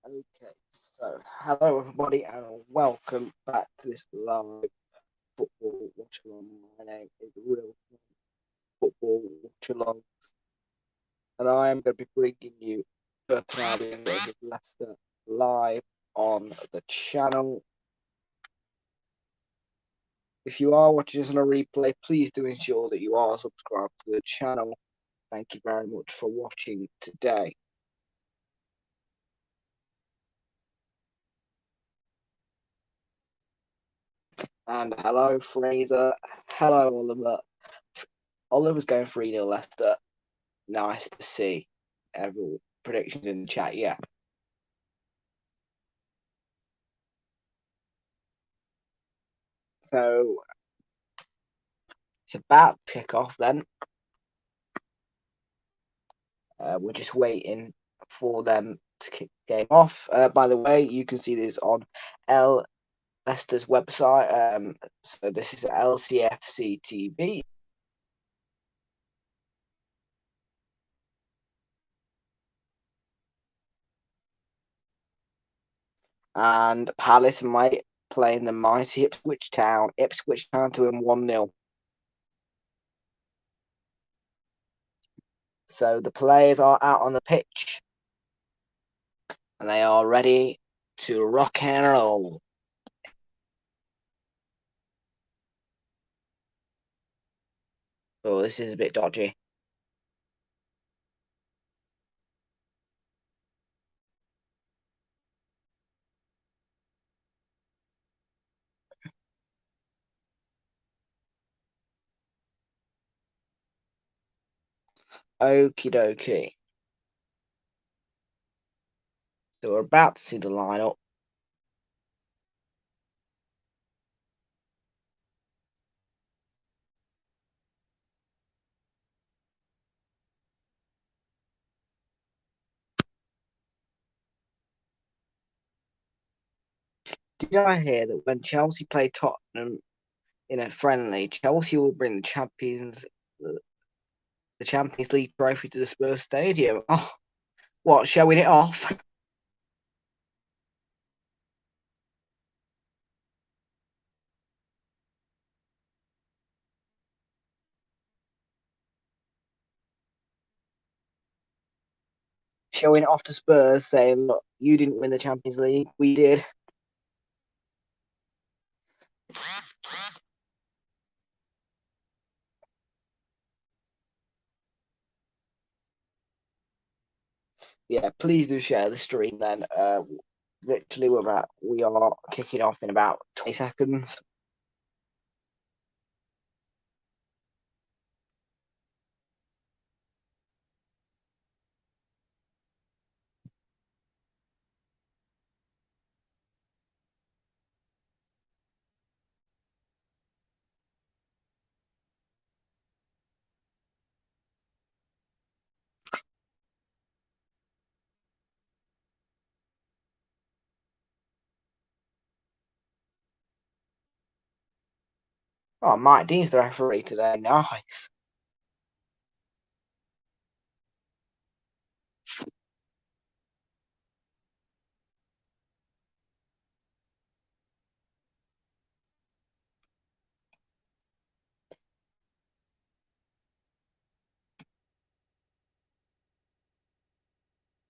Okay, so hello everybody and welcome back to this live football watch along. My name is Real Football Watch Along, and I am going to be bringing you Burton Albion versus Leicester live on the channel. If you are watching this on a replay, please do ensure that you are subscribed to the channel. Thank you very much for watching today. And hello, Fraser. Hello, Oliver. Oliver's going 3-0 Leicester. Nice to see every predictions in the chat. Yeah. So it's about to kick off then. We're just waiting for them to kick the game off. By the way, you can see this on Leicester's website. So this is LCFC TV. And Palace might playing the mighty Ipswich Town. Ipswich Town to win 1-0. So the players are out on the pitch and they are ready to rock and roll. Oh, this is a bit dodgy. Okie dokie. So we're about to see the lineup. Did I hear that when Chelsea play Tottenham in a friendly, Chelsea will bring the Champions League trophy to the Spurs Stadium? Oh, what, showing it off? Showing it off to Spurs, saying, look, you didn't win the Champions League, we did. Yeah, please do share the stream then. Literally, we are kicking off in about 20 seconds. Oh, Mike Dean's the referee today. Nice.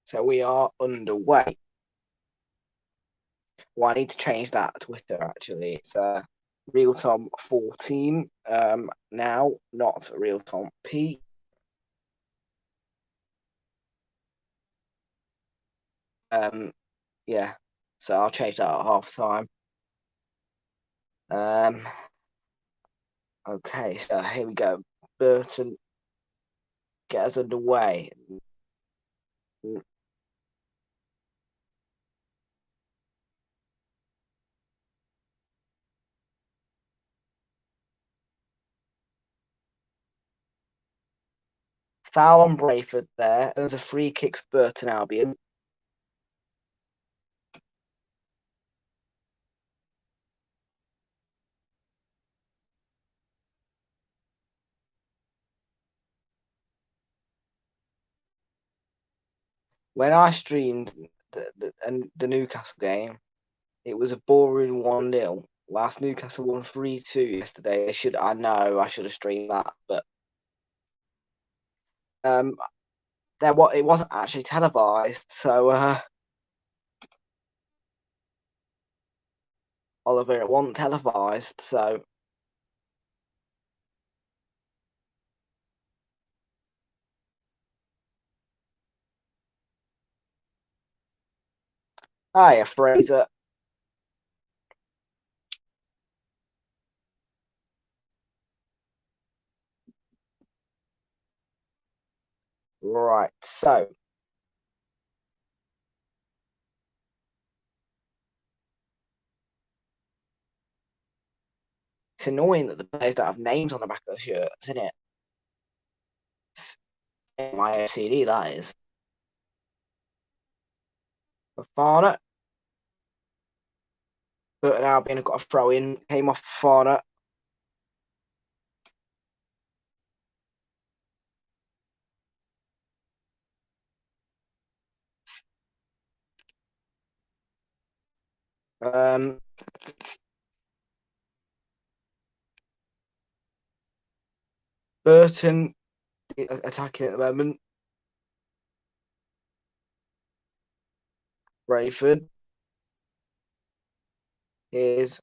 So we are underway. Well, I need to change that Twitter actually. It's Realltom 14 now, not Realltom P. Yeah, so I'll change that at half time. Okay, so here we go. Burton, get us underway. Foul on Brayford there. There's a free kick for Burton Albion. When I streamed the Newcastle game. It was a boring 1-0. Last Newcastle won 3-2 yesterday. I should have streamed that, but it wasn't actually televised. So Oliver, it wasn't televised. So hiya, Fraser. Right, so it's annoying that the players don't have names on the back of the shirts, isn't it? My OCD, that is. Fafana. Burton Albion have got a throw in. Came off Fafana. Burton attacking at the moment. Brayford. Here's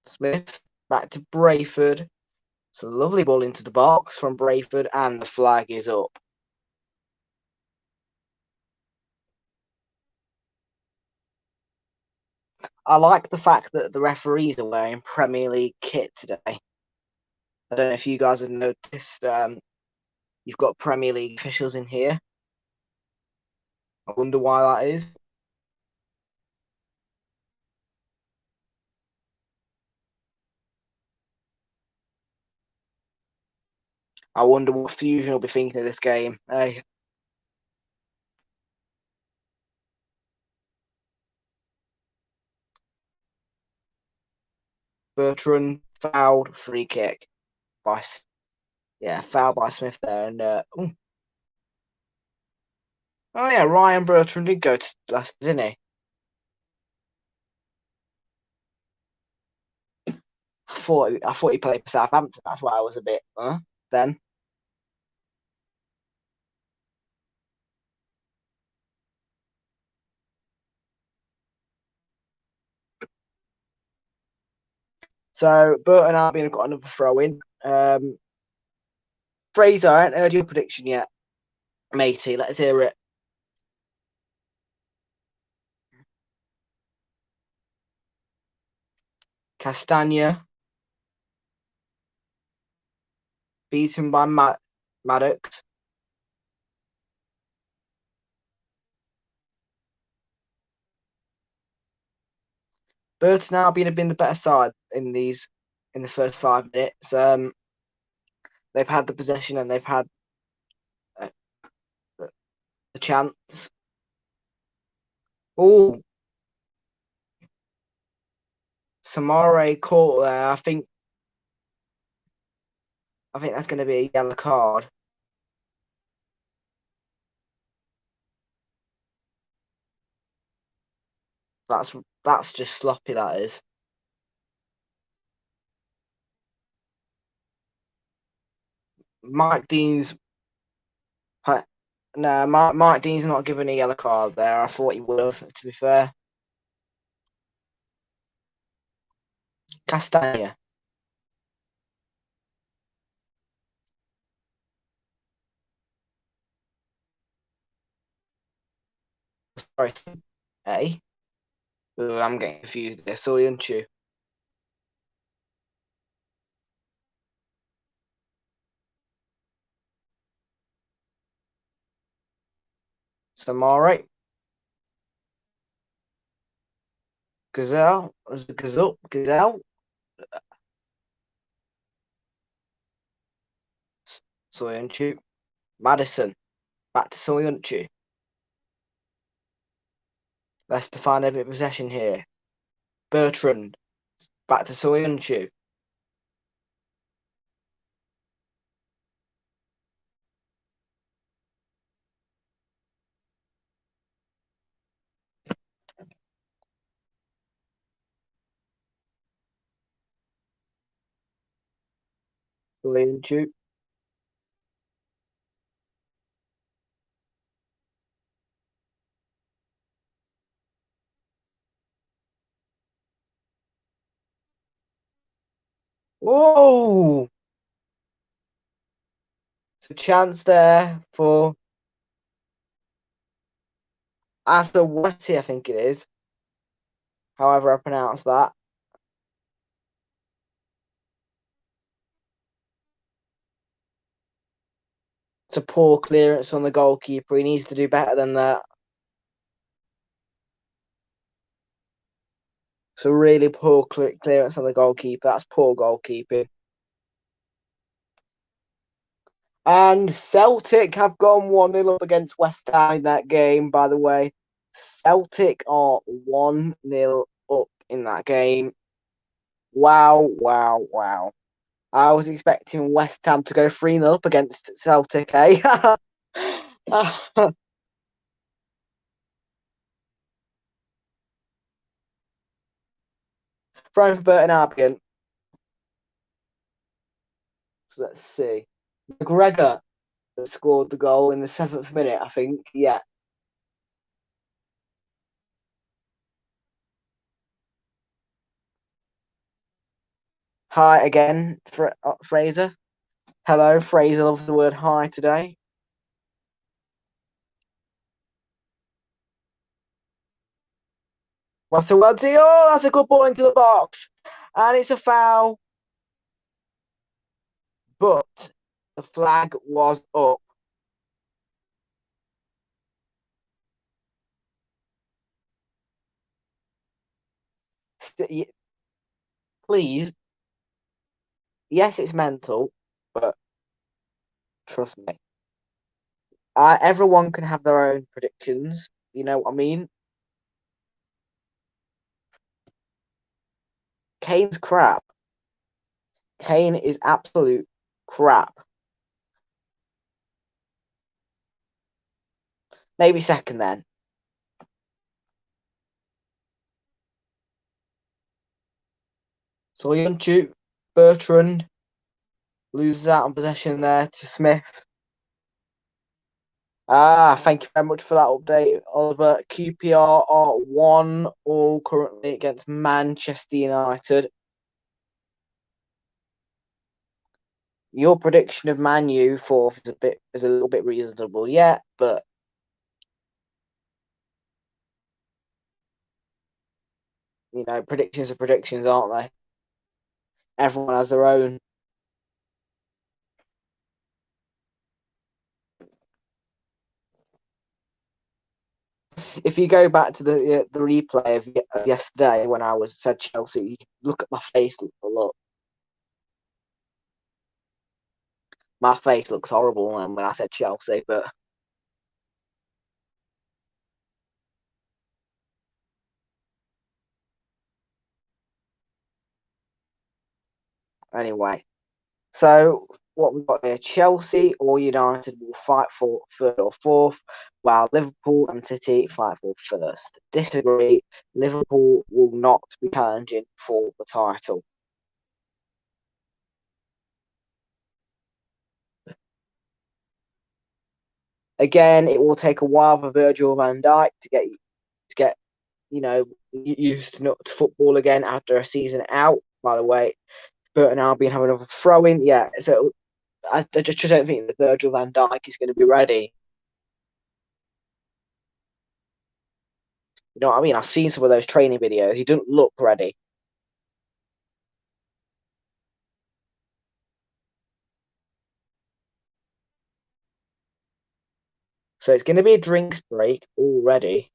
Smith. Back to Brayford. It's a lovely ball into the box from Brayford, and the flag is up. I like the fact that the referees are wearing Premier League kit today. I don't know if you guys have noticed. You've got Premier League officials in here. I wonder why that is. I wonder what Fusion will be thinking of this game. Hey. Bertrand fouled, free kick by foul by Smith there, and oh yeah, Ryan Bertrand did go to Leicester, didn't he? I thought he played for Southampton. That's why I was a bit then. So Burton Albion have got another throw in. Fraser, I haven't heard your prediction yet, matey. Let's hear it. Castagna beaten by Maddox. Burton Albion have been the better side in the first 5 minutes. They've had the possession and they've had the chance. Oh, Samare caught there. I think that's going to be a yellow card. That's just sloppy. That is. Mike Dean's. No, Mike Dean's not given a yellow card there. I thought he would have. To be fair, Castagna. Sorry, hey. Ooh, I'm getting confused there. Soyuncu. Samare. Gazelle. Gazelle. Soyuncu. Madison. Back to Soyuncu. Leicester find a bit of possession here. Bertrand. Back to Soyuncu. Brilliant, you. Whoa! So chance there for Asawati, I think it is. However I pronounce that. It's a poor clearance on the goalkeeper. He needs to do better than that. It's a really poor clearance on the goalkeeper. That's poor goalkeeping. And Celtic have gone 1-0 up against West Ham in that game, by the way. Celtic are 1-0 up in that game. Wow, wow, wow. I was expecting West Ham to go 3-0 up against Celtic, eh? Throwing for Burton Albion. So let's see. McGregor scored the goal in the 7th minute, I think. Yeah. Hi again, Fraser. Hello, Fraser loves the word hi today. Russell Welty, oh, that's a good ball into the box. And it's a foul. But the flag was up. Please, yes, it's mental, but trust me. Everyone can have their own predictions. You know what I mean? Kane's crap. Kane is absolute crap. Maybe second then. Soyuncu, Bertrand loses out on possession there to Smith. Thank you very much for that update, Oliver. QPR are 1-1 currently against Manchester United. Your prediction of Man U fourth is a little bit reasonable, yeah, but you know, predictions are predictions, aren't they? Everyone has their own. If you go back to the replay of yesterday when I was said Chelsea, look at my face. Look, my face looks horrible when I said Chelsea, but anyway. So what we've got here, Chelsea or United will fight for third or fourth, while Liverpool and City fight for first. Disagree. Liverpool will not be challenging for the title. Again, it will take a while for Virgil van Dijk to get used to football again after a season out. By the way, Burton Albion have another throw in. Yeah, so I just don't think that Virgil van Dijk is going to be ready. You know what I mean? I've seen some of those training videos. He doesn't look ready. So it's going to be a drinks break already.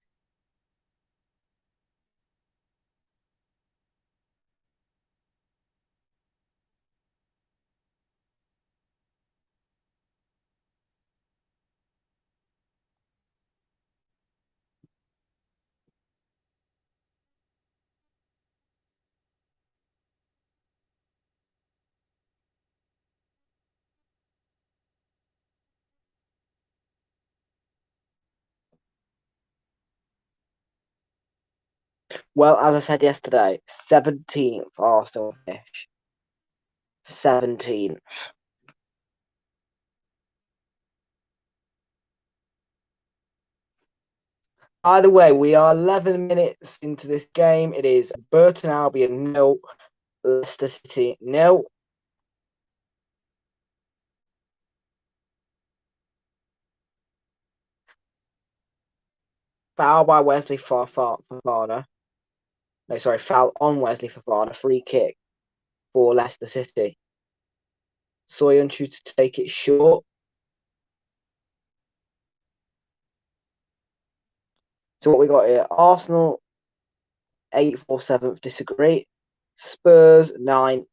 Well, as I said yesterday, 17th Arsenal finish. 17th. Either way, we are 11 minutes into this game. It is Burton Albion 0, Leicester City 0. Foul by Wesley Fofana. No, sorry, foul on Wesley Fofana. Free kick for Leicester City. Soyuncu to take it short. So what we got here? Arsenal 8th or 7th, disagree. Spurs 9th.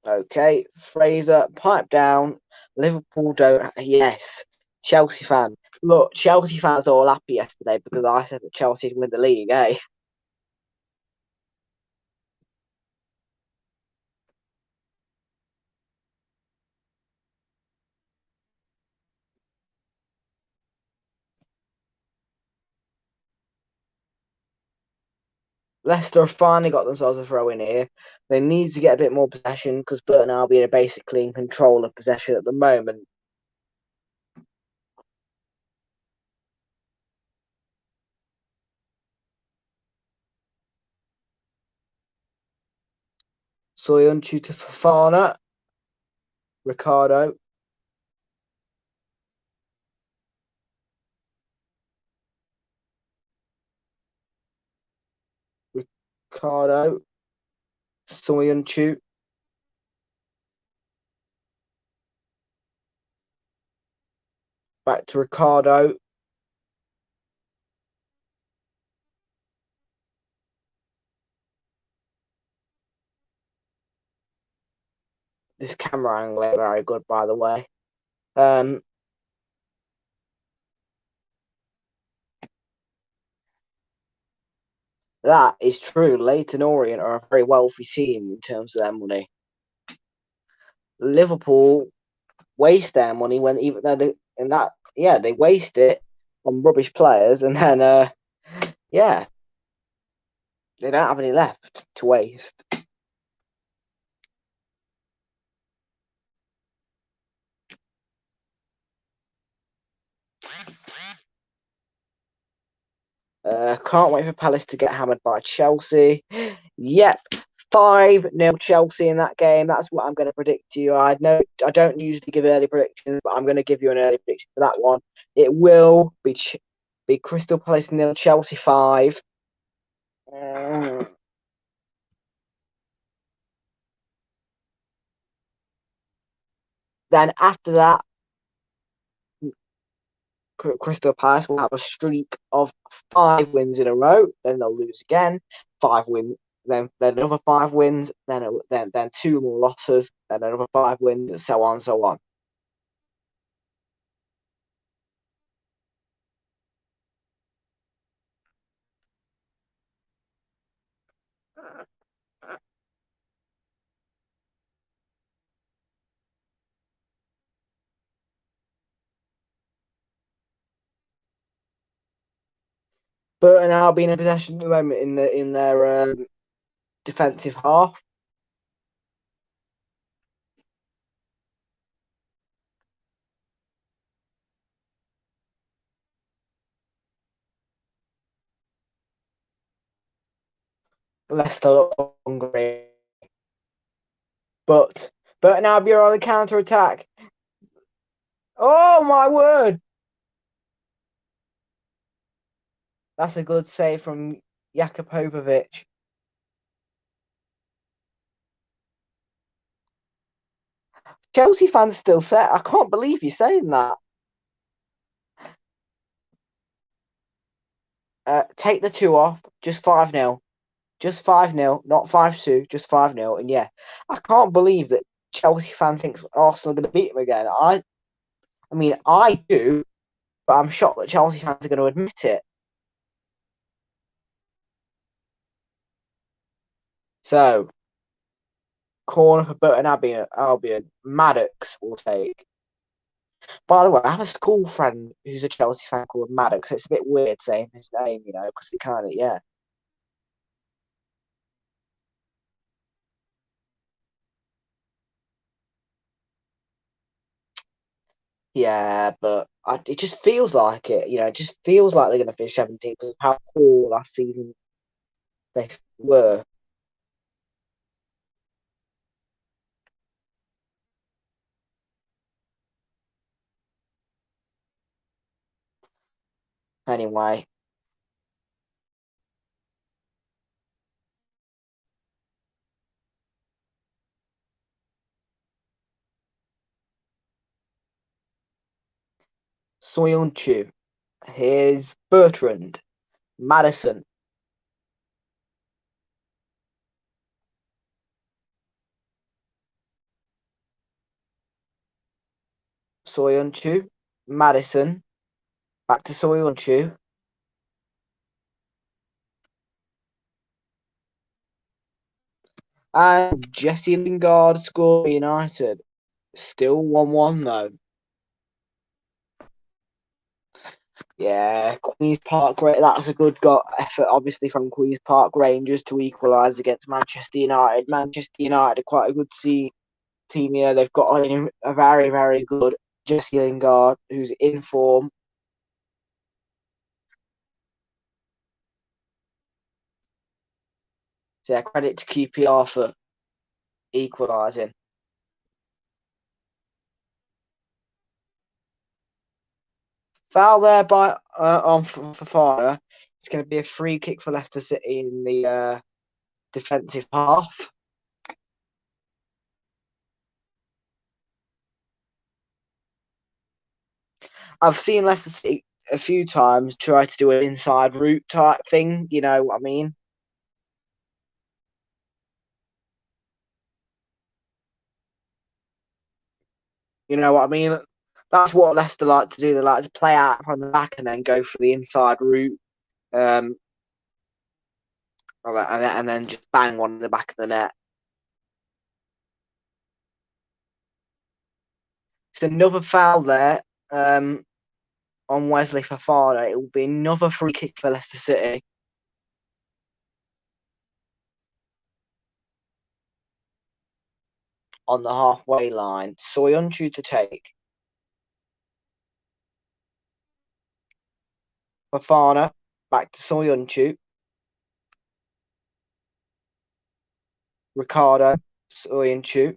Okay. Fraser, pipe down. Liverpool don't. Yes. Chelsea fan. Look, Chelsea fans are all happy yesterday because I said that Chelsea would win the league, eh? Leicester have finally got themselves a throw in here. They need to get a bit more possession because Burton Albion are basically in control of possession at the moment. Soyuncu to Fofana. Ricardo. Ricardo. Soyuncu. Back to Ricardo. This camera angle ain't very good, by the way. That is true. Leyton Orient are a very wealthy team in terms of their money. Liverpool waste their money when even though they waste it on rubbish players, and then yeah, they don't have any left to waste. Can't wait for Palace to get hammered by Chelsea. Yep, 5-0 Chelsea in that game. That's what I'm going to predict to you. I don't usually give early predictions, but I'm going to give you an early prediction for that one. It will be Crystal Palace 0, Chelsea 5. Then after that, Crystal Palace will have a streak of 5 wins in a row. Then they'll lose again. 5 wins. Then another 5 wins. Then 2 more losses. Then another 5 wins, and so on, so on. Burton Albion in possession at the moment in their defensive half. Leicester look hungry, but Burton Albion are on the counter attack. Oh my word! That's a good save from Jakupovic. Chelsea fans still set. I can't believe you're saying that. Take the 2 off, just 5-0. Just 5-0, not 5-2, just 5-0. And yeah, I can't believe that Chelsea fan thinks Arsenal are going to beat them again. I mean, I do, but I'm shocked that Chelsea fans are going to admit it. So, corner for Burton Albion. Maddox will take. By the way, I have a school friend who's a Chelsea fan called Maddox. It's a bit weird saying his name, because he kind of, yeah. Yeah, but it just feels like it. It just feels like they're going to finish 17th because of how poor last season they were. Anyway, Soyuncu. Here's Bertrand. Madison. Soyuncu. Madison. Back to Soyuncu. And Jesse Lingard scored for United. Still 1-1 though. Yeah, Queen's Park. That's a good effort, obviously, from Queen's Park Rangers to equalise against Manchester United. Manchester United are quite a good team. They've got a very, very good Jesse Lingard, who's in form. So yeah, credit to QPR for equalising. Foul there by on Fofana. It's going to be a free kick for Leicester City in the defensive half. I've seen Leicester City a few times try to do an inside route type thing. You know what I mean? You know what I mean? That's what Leicester like to do. They like to play out from the back and then go for the inside route, um, and then just bang one in the back of the net. It's another foul there on Wesley Fofana. It will be another free kick for Leicester City on the halfway line. Soyuncu to take. Fofana back to Soyuncu. Ricardo, Soyuncu.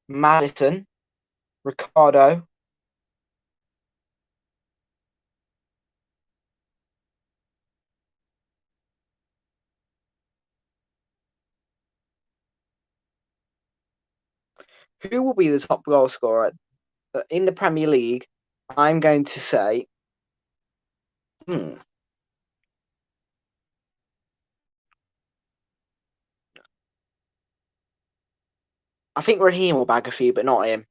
Madison, Ricardo. Who will be the top goal scorer in the Premier League? I'm going to say, hmm, I think Raheem will bag a few, but not him.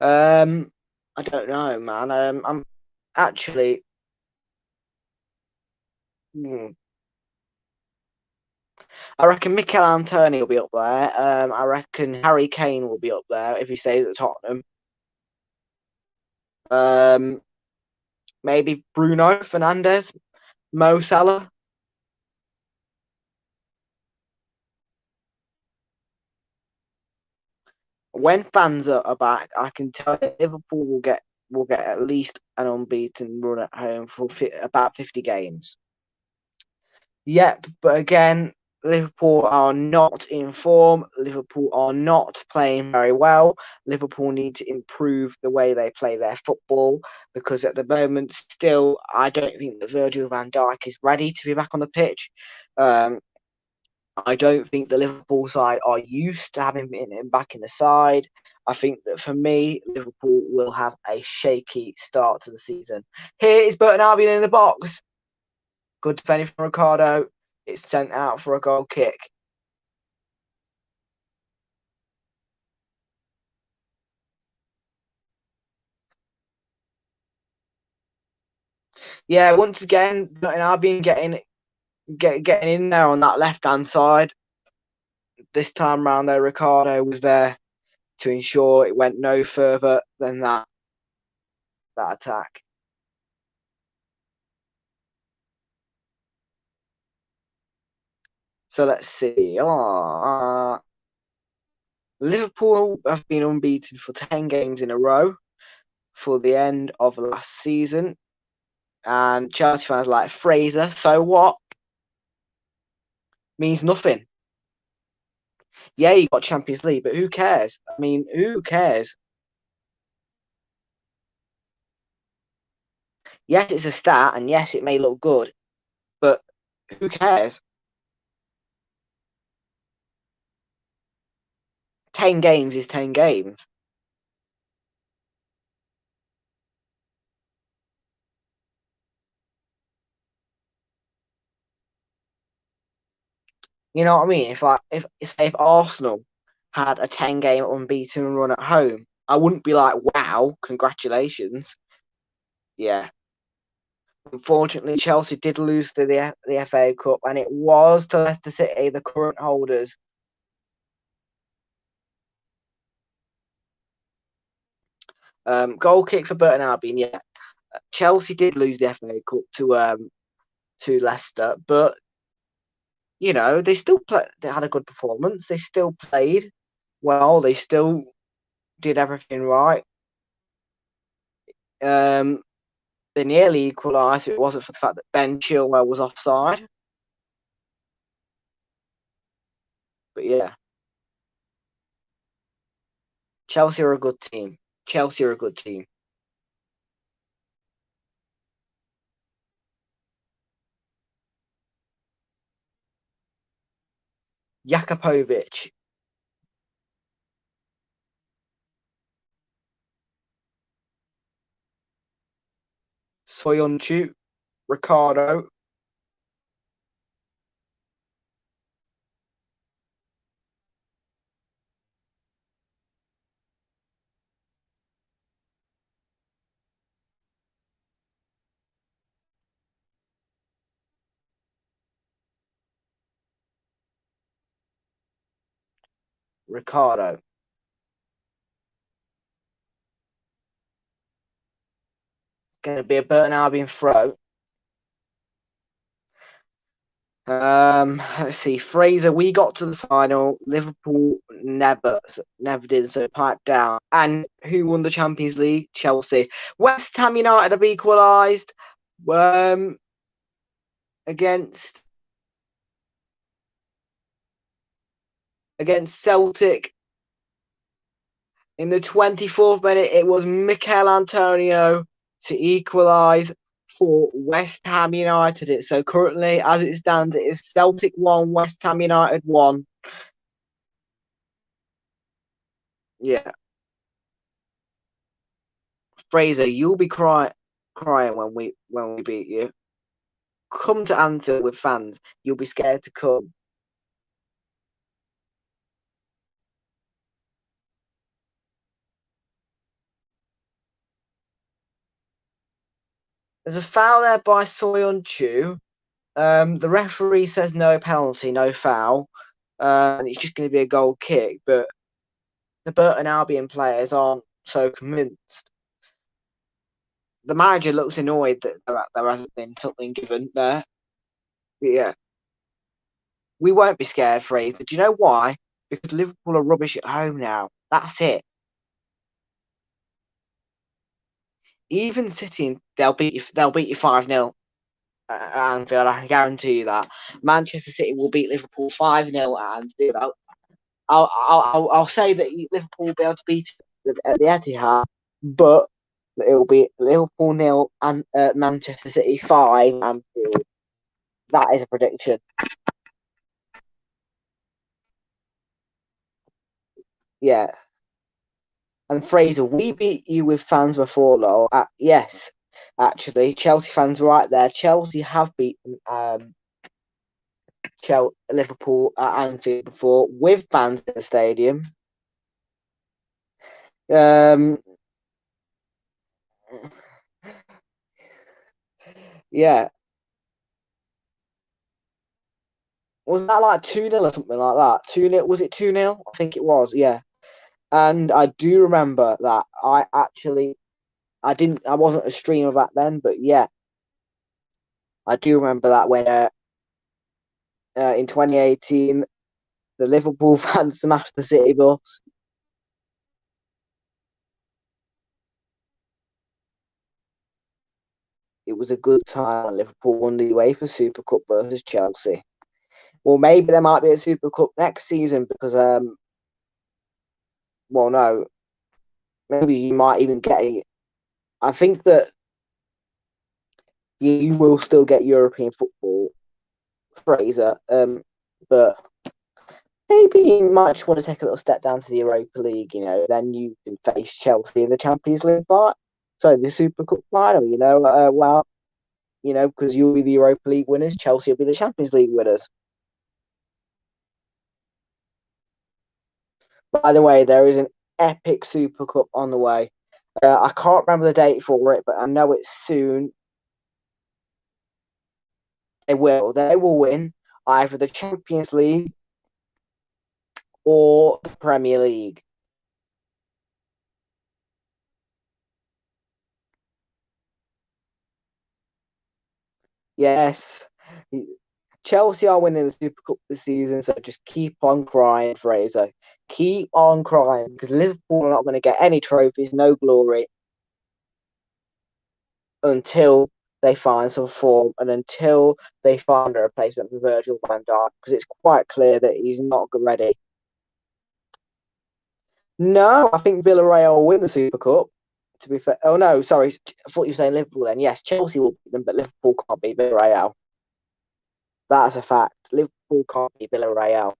Um, I don't know, man. I'm actually, hmm, I reckon Mikel Antoni will be up there. I reckon Harry Kane will be up there if he stays at Tottenham. Um, maybe Bruno Fernandes, Mo Salah. When fans are back, I can tell you Liverpool will get at least an unbeaten run at home for about 50 games. Yep, but again, Liverpool are not in form. Liverpool are not playing very well. Liverpool need to improve the way they play their football because at the moment, still, I don't think that Virgil van Dijk is ready to be back on the pitch. Um, I don't think the Liverpool side are used to having him back in the side. I think that for me, Liverpool will have a shaky start to the season. Here is Burton Albion in the box. Good defending from Ricardo. It's sent out for a goal kick. Yeah, once again, Burton Albion getting in there on that left hand side. This time round, though, Ricardo was there to ensure it went no further than that attack. So let's see. Liverpool have been unbeaten for 10 games in a row for the end of last season. And Chelsea fans like, Fraser, so what? Means nothing. Yeah, you got Champions League, but who cares? I mean, who cares? Yes, it's a stat, and yes, it may look good, but who cares? 10 games is 10 games. You know what I mean? If Arsenal had a 10-game unbeaten run at home, I wouldn't be like, wow, congratulations. Yeah. Unfortunately, Chelsea did lose to the FA Cup, and it was to Leicester City, the current holders. Goal kick for Burton Albion. Yeah, Chelsea did lose the FA Cup to Leicester, but you know they still they had a good performance. They still played well. They still did everything right. They nearly equalised if it wasn't for the fact that Ben Chilwell was offside. But yeah, Chelsea are a good team. Chelsea are a good team. Jakubovic, Soyuncu, Ricardo, Ricardo. Going to be a Burton Albion throw. Let's see. Fraser, we got to the final. Liverpool never did. So pipe down. And who won the Champions League? Chelsea. West Ham United have equalised. Against Celtic in the 24th minute. It was Mikel Antonio to equalise for West Ham United. So currently, as it stands, it is Celtic 1, West Ham United 1. Yeah. Fraser, you'll be crying when we beat you. Come to Anfield with fans. You'll be scared to come. There's a foul there by Soyuncu. The referee says no penalty, no foul, and it's just going to be a goal kick. But the Burton Albion players aren't so convinced. The manager looks annoyed that there hasn't been something given there. But yeah, we won't be scared, Fraser. Do you know why? Because Liverpool are rubbish at home now. That's it. Even City, they'll beat you. They'll beat you 5-0 at Anfield. I can guarantee you that. Manchester City will beat Liverpool 5-0 at Anfield. I'll say that Liverpool will be able to beat at the Etihad, but it'll be Liverpool 0 and Manchester City 5 Anfield. That is a prediction. Yeah. And Fraser, we beat you with fans before, though. Yes, actually, Chelsea fans right there. Chelsea have beaten Liverpool at Anfield before with fans in the stadium. Yeah. Was that like 2-0 or something like that? 2-0, was it 2-0? I think it was, yeah. And I do remember that I wasn't a streamer back then, but yeah, I do remember that when in 2018 The Liverpool fans smashed the City bus. It was a good time when Liverpool won the UEFA Super Cup versus Chelsea. Well, maybe there might be a Super Cup next season because well, no, maybe you might even get it. I think that you will still get European football, Fraser. But maybe you might just want to take a little step down to the Europa League. Then you can face Chelsea in the Champions League final. Sorry, the Super Cup final. Because you'll be the Europa League winners, Chelsea will be the Champions League winners. By the way, there is an epic Super Cup on the way. I can't remember the date for it, but I know it's soon. They will. They will win either the Champions League or the Premier League. Yes. Chelsea are winning the Super Cup this season, so just keep on crying, Fraser. Keep on crying because Liverpool are not going to get any trophies, no glory until they find some form and until they find a replacement for Virgil van Dijk because it's quite clear that he's not ready. No, I think Villarreal will win the Super Cup. To be fair, oh no, sorry, I thought you were saying Liverpool. Then yes, Chelsea will beat them, but Liverpool can't beat Villarreal. That's a fact. Liverpool can't beat Villarreal.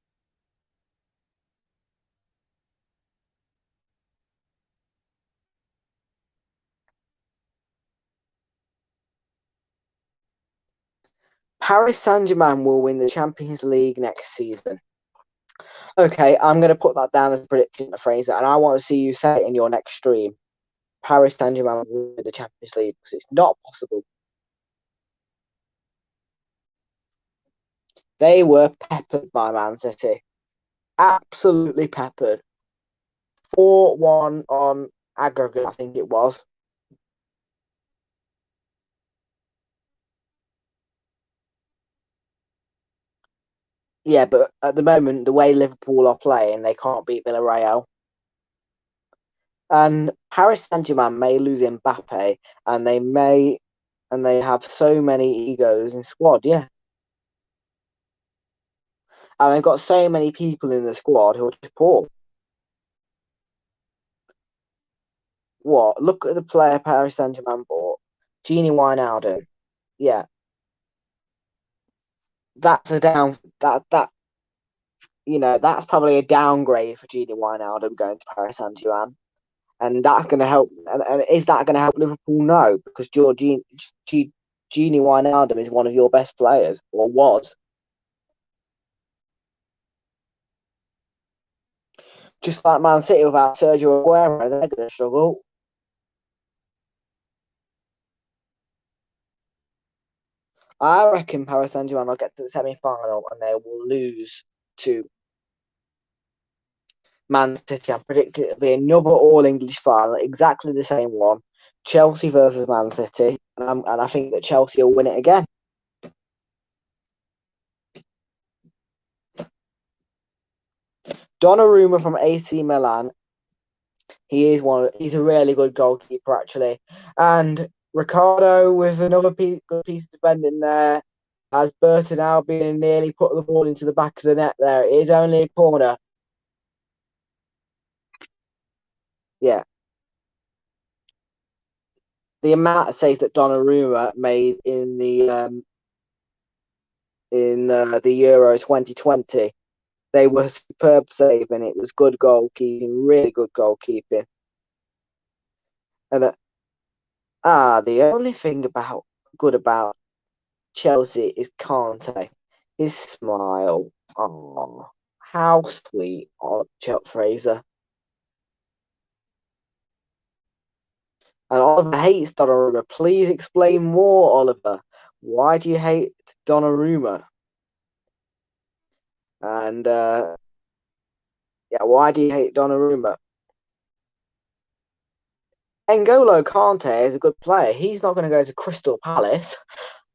Paris Saint-Germain will win the Champions League next season. Okay, I'm going to put that down as a prediction, Fraser, and I want to see you say it in your next stream. Paris Saint-Germain will win the Champions League because it's not possible. They were peppered by Man City. Absolutely peppered. 4-1 on aggregate, I think it was. Yeah, but at the moment, the way Liverpool are playing, they can't beat Villarreal. And Paris Saint-Germain may lose Mbappe, and they have so many egos in squad. Yeah, and they've got so many people in the squad who are just poor. What? Look at the player Paris Saint-Germain bought, Genie Wijnaldum. Yeah, that's a down. That's probably a downgrade for Genie Wijnaldum going to Paris Saint-Germain. And that's going to help. And is that going to help Liverpool? No, because Genie Wijnaldum is one of your best players, or was. Just like Man City without Sergio Aguero, they're going to struggle. I reckon Paris Saint-Germain will get to the semi-final and they will lose to Man City. I predict it will be another all-English final, exactly the same one. Chelsea versus Man City. And I think that Chelsea will win it again. Donnarumma from AC Milan. He's a really good goalkeeper, actually. And Ricardo with another good piece of defending there. As Burton Albion nearly put the ball into the back of the net there. It is only a corner. Yeah. The amount of saves that Donnarumma made in the Euro 2020, they were superb saving. It was good goalkeeping, really good goalkeeping. And the only thing good about Chelsea is Kante, his smile. Oh, how sweet, Chuck Fraser. And Oliver hates Donnarumma. Please explain more, Oliver. Why do you hate Donnarumma? And yeah, why do you hate Donnarumma? N'Golo Kante is a good player. He's not going to go to Crystal Palace.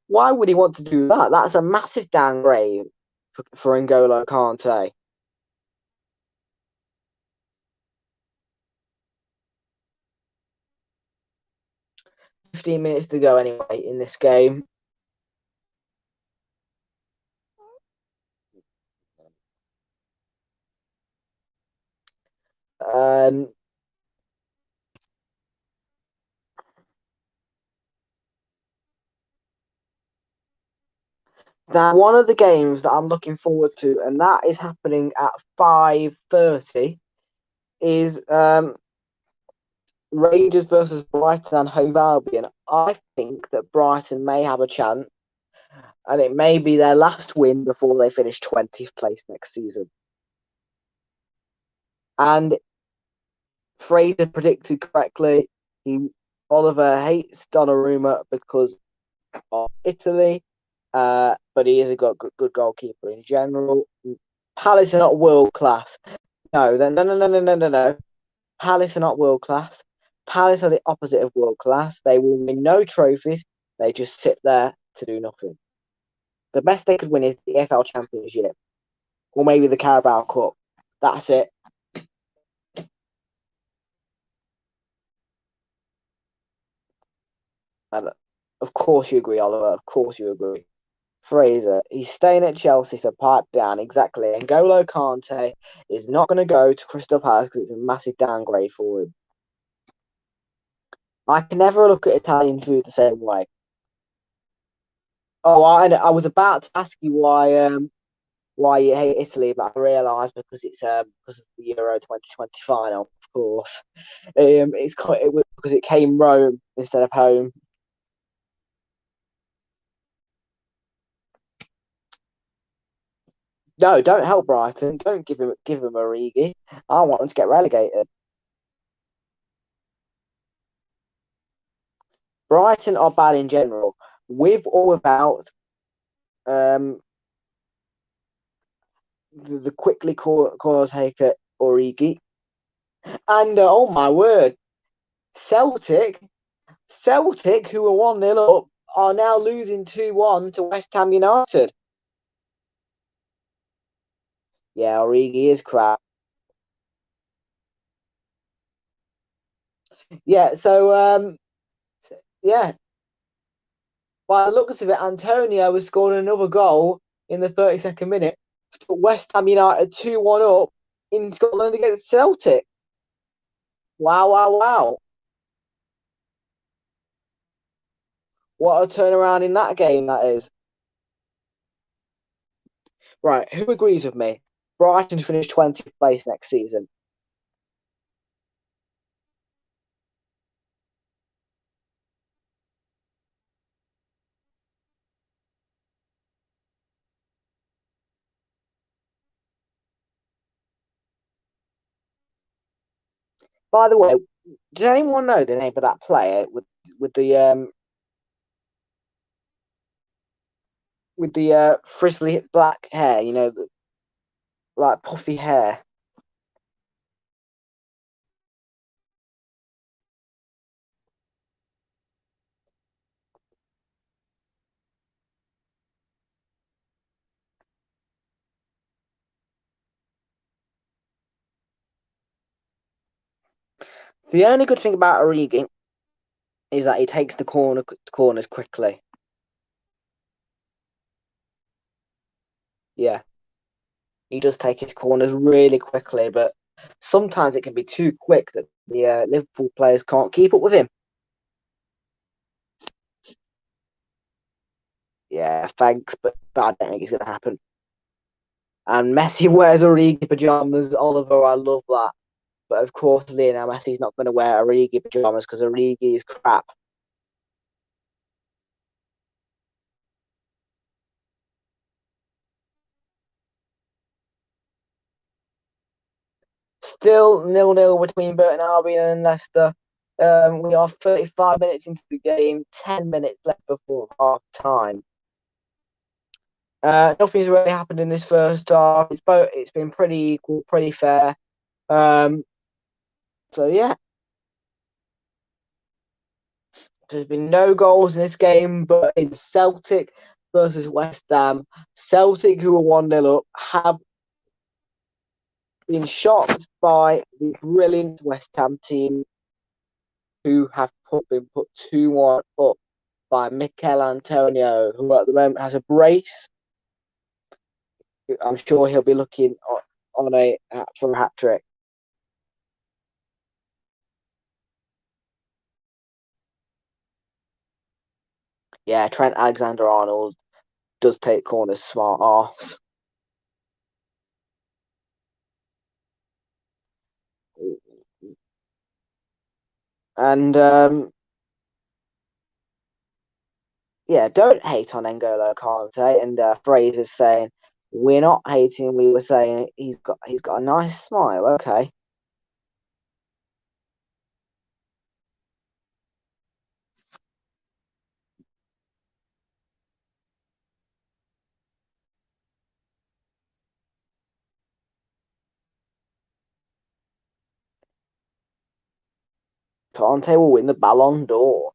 Why would he want to do that? That's a massive downgrade for N'Golo Kante. 15 minutes to go anyway in this game. Now, one of the games that I'm looking forward to, and that is happening at 5:30, is Rangers versus Brighton and Hove Albion. I think that Brighton may have a chance, and it may be their last win before they finish 20th place next season. And Fraser predicted correctly. Oliver hates Donnarumma because of Italy, but he is a good goalkeeper in general. Palace are not world class. No. Palace are not world class. Palace are the opposite of world class. They will win no trophies. They just sit there to do nothing. The best they could win is the EFL Championship, or maybe the Carabao Cup. That's it. And of course you agree, Oliver. Of course you agree. Fraser, he's staying at Chelsea, so pipe down. Exactly. N'Golo Kante is not going to go to Crystal Palace because it's a massive downgrade for him. I can never look at Italian food the same way. Oh, I was about to ask you why you hate Italy, but I realised because it's because of the Euro 2020 final, of course. It's because it came Rome instead of home. No, don't help Brighton. Don't give him Origi. I want him to get relegated. Brighton are bad in general, with or without the quickly corner taker Origi. And oh my word, Celtic, who were 1-0 up, are now losing 2-1 to West Ham United. Yeah, Origi is crap. Yeah, so yeah. By the looks of it, Antonio has scored another goal in the 32nd minute to put West Ham United 2-1 up in Scotland against Celtic. Wow. What a turnaround in that game that is. Right, who agrees with me? Brighton finish 20th place next season. By the way, does anyone know the name of that player with the frizzly black hair? You know, like puffy hair. The only good thing about Origi is that he takes the corners quickly. Yeah, he does take his corners really quickly, but sometimes it can be too quick that the Liverpool players can't keep up with him. Yeah, thanks, but I don't think it's going to happen. And Messi wears Origi pajamas. Oliver, I love that. But of course, Lionel Messi's not going to wear Origi pajamas because Origi is crap. Still 0-0 between Burton Albion and Leicester. We are 35 minutes into the game, 10 minutes left before half time. Nothing's really happened in this first half. It's been pretty equal, pretty fair. So yeah, there's been no goals in this game, but in Celtic versus West Ham, Celtic, who are 1-0 up, have been shocked by the brilliant West Ham team, who have been put 2-1 up by Mikel Antonio, who at the moment has a brace. I'm sure he'll be looking on for a hat trick. Yeah, Trent Alexander-Arnold does take corners, smart arse. And yeah, don't hate on N'Golo Kante. And Fraser's saying we're not hating. We were saying he's got a nice smile. Okay. Kante will win the Ballon d'Or.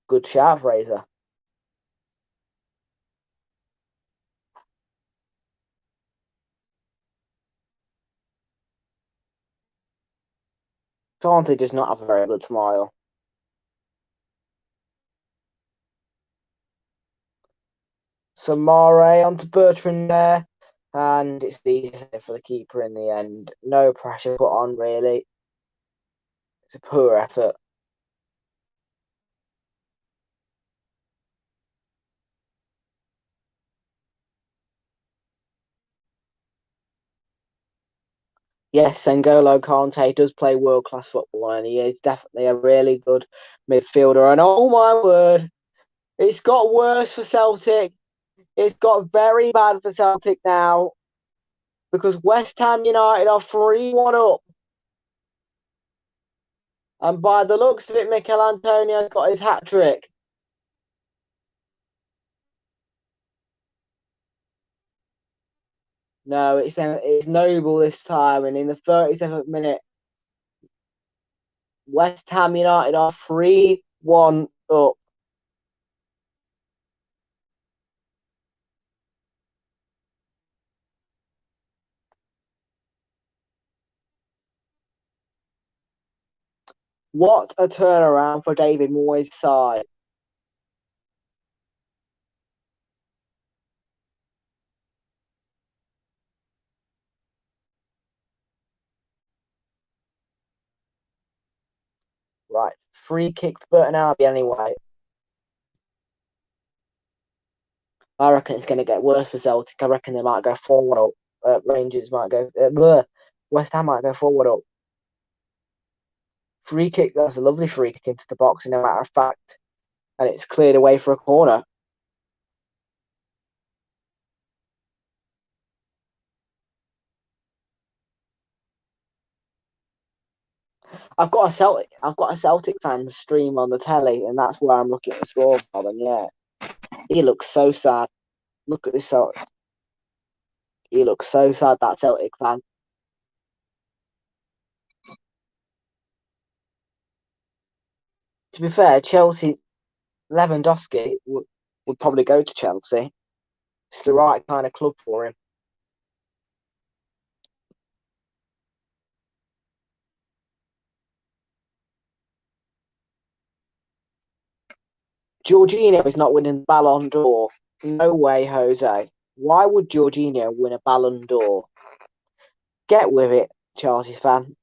Good shout, Fraser. Kante does not have a very good smile. So Mare onto Bertrand there, and it's easy for the keeper in the end. No pressure put on, really. It's a poor effort. Yes, N'Golo Kante does play world-class football, and he is definitely a really good midfielder. And oh my word, it's got worse for Celtic. It's got very bad for Celtic now because West Ham United are 3-1 up. And by the looks of it, Mikel Antonio's got his hat trick. No, it's Noble this time, and in the 37th minute, West Ham United are 3-1 up. What a turnaround for David Moyes' side. Right, free kick for Burton Albion anyway. I reckon it's going to get worse for Celtic. I reckon they might go 4-1 up. Rangers might go. West Ham might go 4-1 up. Free kick. That's a lovely free kick into the box, in a matter of fact, and it's cleared away for a corner. I've got a Celtic fan stream on the telly, and that's where I'm looking at the score from. And yeah, he looks so sad. Look at this Celtic. He looks so sad. That Celtic fan. To be fair, Chelsea Lewandowski would probably go to Chelsea. It's the right kind of club for him. Jorginho is not winning the Ballon d'Or. No way, Jose. Why would Jorginho win a Ballon d'Or? Get with it, Chelsea fan.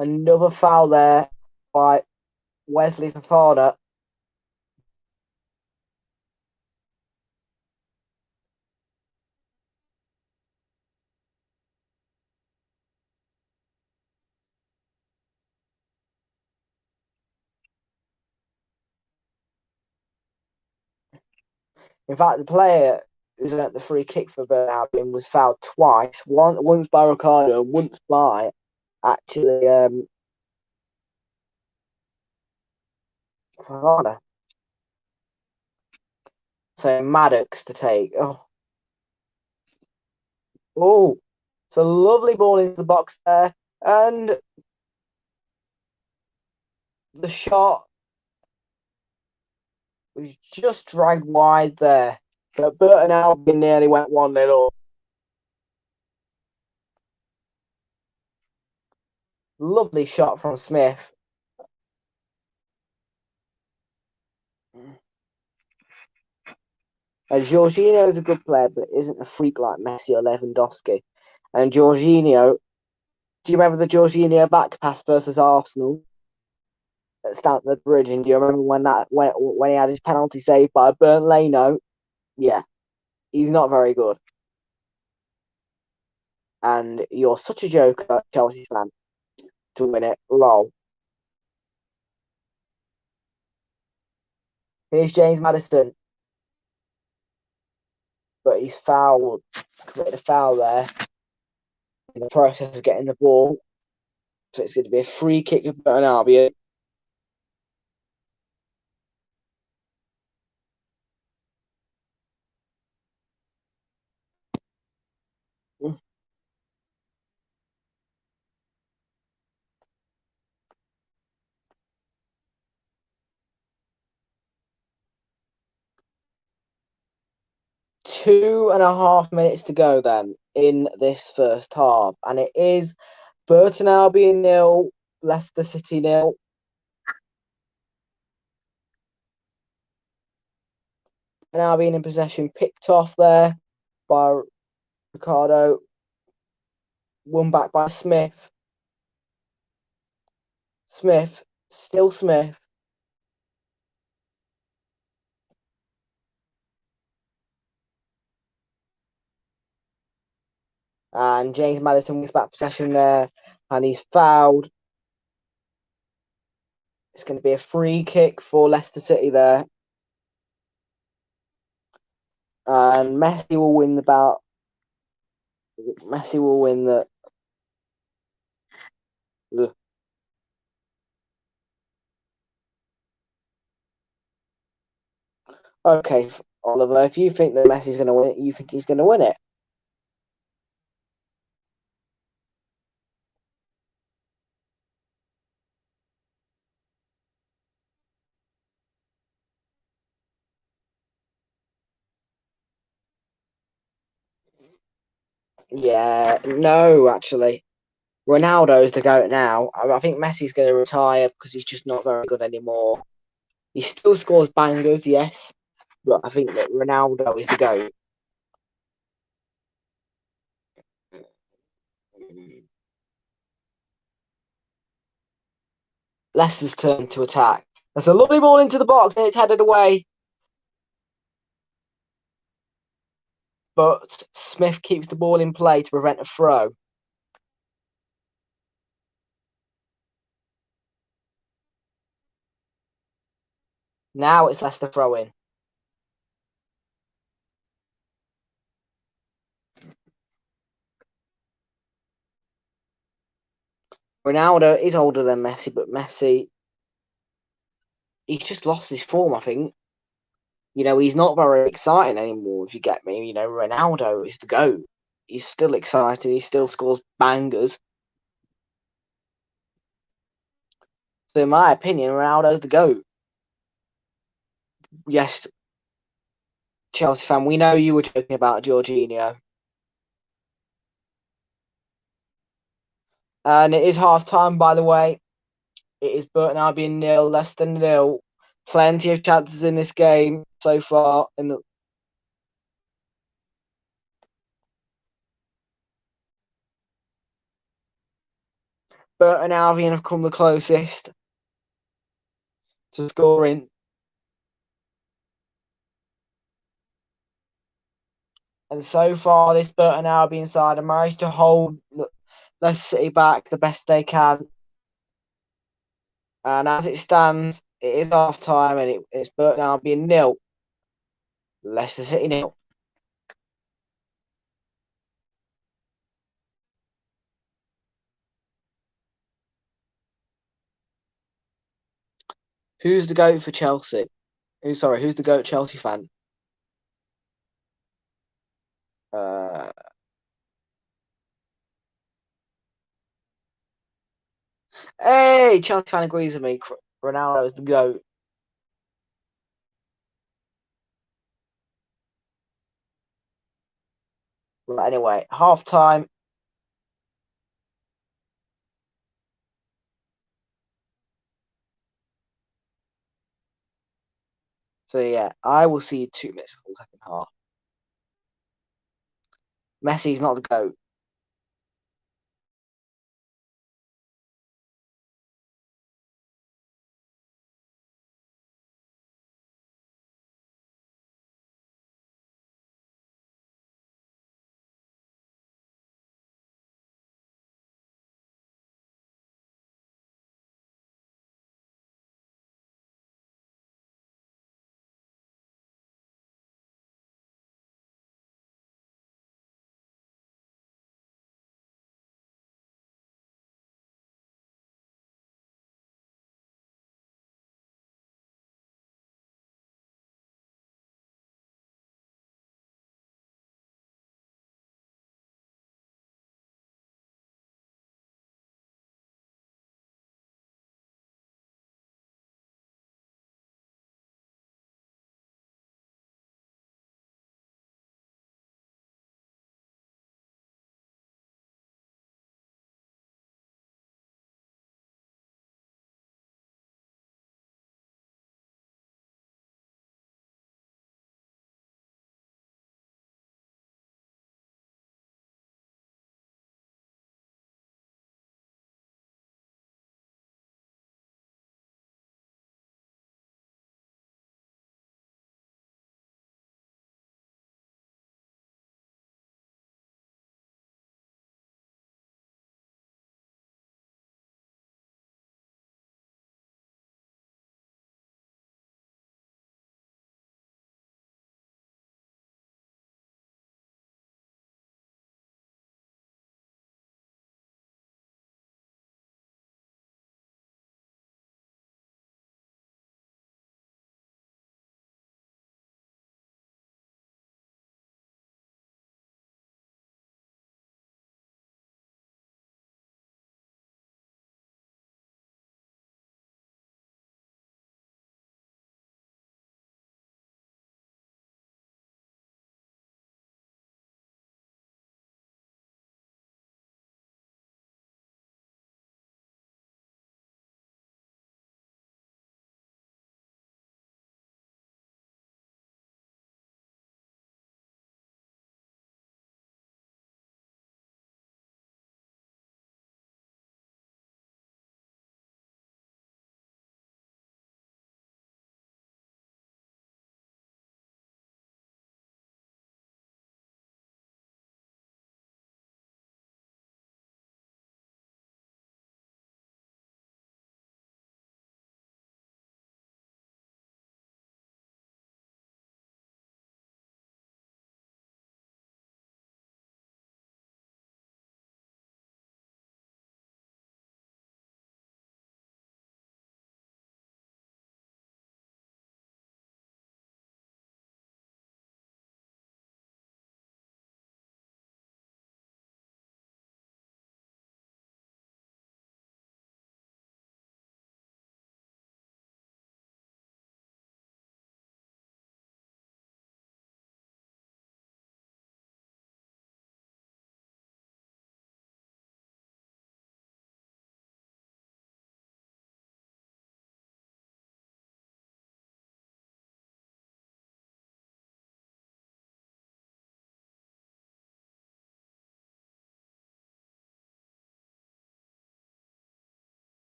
Another foul there by Wesley Fofana. In fact, the player who's at the free kick for Burton Albion was fouled twice. Once by Ricardo, once by actually Fofana. So Maddox to take. Oh, it's a lovely ball into the box there. And the shot was just dragged wide there. But Burton Albion nearly went 1-0 up. Lovely shot from Smith. And Jorginho is a good player, but isn't a freak like Messi or Lewandowski. And Jorginho, do you remember the Jorginho back pass versus Arsenal at Stamford Bridge? And do you remember when he had his penalty saved by Burnt Leno? Yeah, he's not very good. And you're such a joker, Chelsea fan, to win it. Lol. Here's James Maddison, but he's committed a foul there in the process of getting the ball. So it's going to be a free kick for Burton Albion. Two and a half minutes to go then in this first half, and it is Burton Albion 0, Leicester City 0. And Albion in possession, picked off there by Ricardo, won back by Smith. Still Smith. And James Maddison wins back possession there, and he's fouled. It's going to be a free kick for Leicester City there. And Messi will win the. Okay, Oliver, if you think that Messi's going to win it, you think he's going to win it? Yeah, no, actually. Ronaldo's the GOAT now. I think Messi's going to retire because he's just not very good anymore. He still scores bangers, yes, but I think that Ronaldo is the GOAT. Leicester's turn to attack. That's a lovely ball into the box and it's headed away. But Smith keeps the ball in play to prevent a throw. Now it's Leicester throwing. Ronaldo is older than Messi, but Messi, he's just lost his form, I think. He's not very exciting anymore, if you get me. Ronaldo is the GOAT. He's still exciting. He still scores bangers. So, in my opinion, Ronaldo's the GOAT. Yes, Chelsea fan, we know you were joking about Jorginho. And it is half time, by the way. It is Burton Albion 0, Leicester 0. Plenty of chances in this game so far. Burton Albion have come the closest to scoring. And so far, this Burton Albion side have managed to hold Leicester City back the best they can. And as it stands, it is half time and it's Burton Albion 0, Leicester City 0. Who's the GOAT for Chelsea? Who's the GOAT Chelsea fan? Uh, Hey, Chelsea fan agrees with me. Ronaldo is the GOAT. Right, anyway, half time. So yeah, I will see you 2 minutes before the second half. Messi's not the GOAT.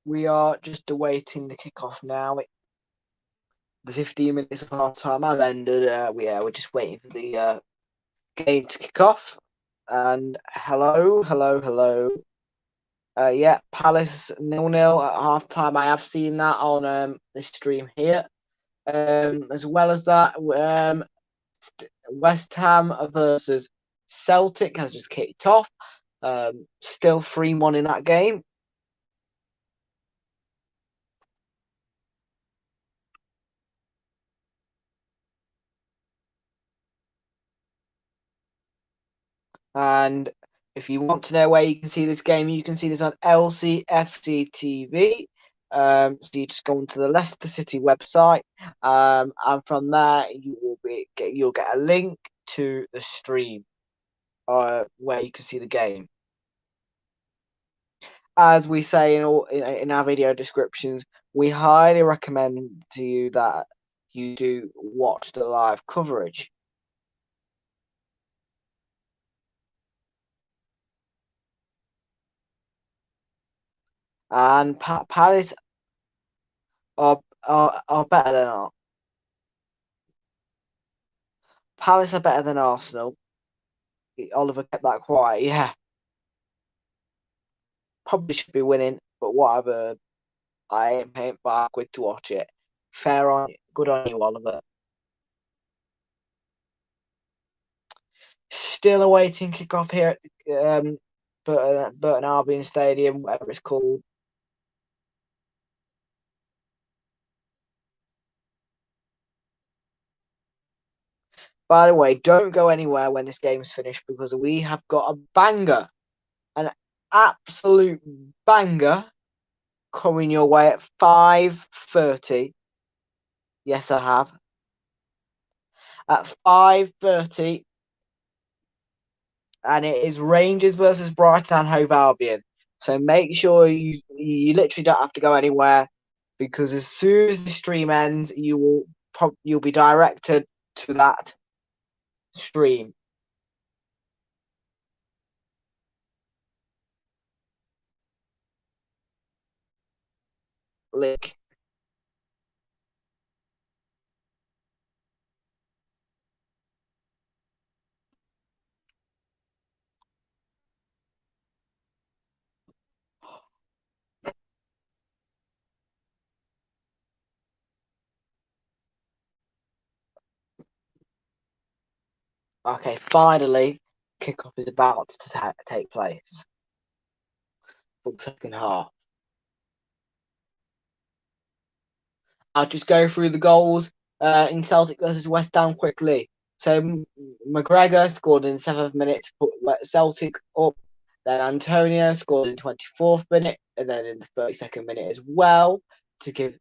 We are just awaiting the kickoff now. The 15 minutes of half time has ended. We're just waiting for the game to kick off. And hello. Yeah, Palace 0-0 at half time. I have seen that on this stream here. As well as that, West Ham versus Celtic has just kicked off. Still 3-1 in that game. And if you want to know where you can see this game, you can see this on LCFC TV. So you just go onto the Leicester City website, and from there you'll get a link to the stream, where you can see the game. As we say in our video descriptions, we highly recommend to you that you do watch the live coverage. And Paris are better than Palace are better than Arsenal. Oliver kept that quiet. Yeah, probably should be winning, but what I've heard, I ain't paying £5 to watch it. Fair on, good on you, Oliver. Still awaiting kickoff here at Burton Albion Stadium, whatever it's called. By the way, don't go anywhere when this game's finished because we have got a banger, an absolute banger coming your way at 5:30. Yes, I have. At 5:30, and it is Rangers versus Brighton and Hove Albion. So make sure you literally don't have to go anywhere because as soon as the stream ends, you'll be directed to that stream link. Okay, finally, kickoff is about to take place for the second half. I'll just go through the goals in Celtic versus West Ham quickly. So McGregor scored in the 7th minute to put Celtic up. Then Antonio scored in the 24th minute, and then in the 32nd minute as well to give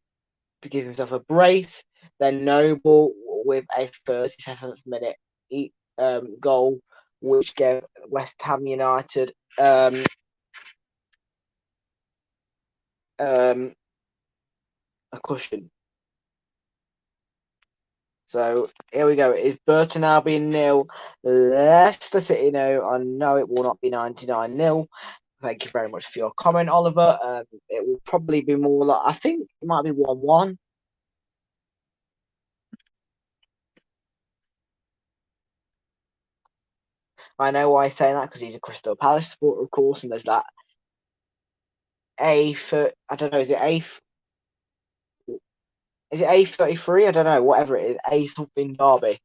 himself a brace. Then Noble with a 37th minute goal, which gave West Ham United a cushion. So here we go. It's Burton Albion 0, Leicester City 0. I know it will not be 99-0. Thank you very much for your comment, Oliver. It will probably be more like, I think it might be 1-1. I know why he's saying that because he's a Crystal Palace supporter, of course, and there's that I don't know, is it A33? I don't know, whatever it is, A something derby.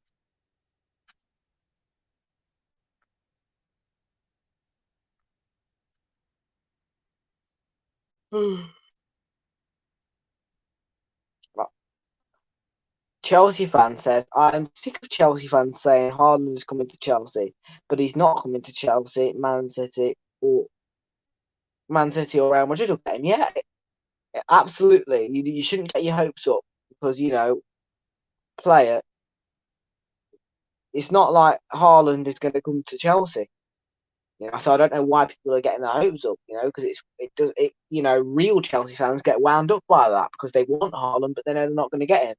Chelsea fan says, I'm sick of Chelsea fans saying Haaland is coming to Chelsea, but he's not coming to Chelsea, Man City or Real Madrid will get him. Yeah, absolutely. You shouldn't get your hopes up because, player, it's not like Haaland is going to come to Chelsea. So I don't know why people are getting their hopes up, because real Chelsea fans get wound up by that because they want Haaland, but they know they're not going to get him.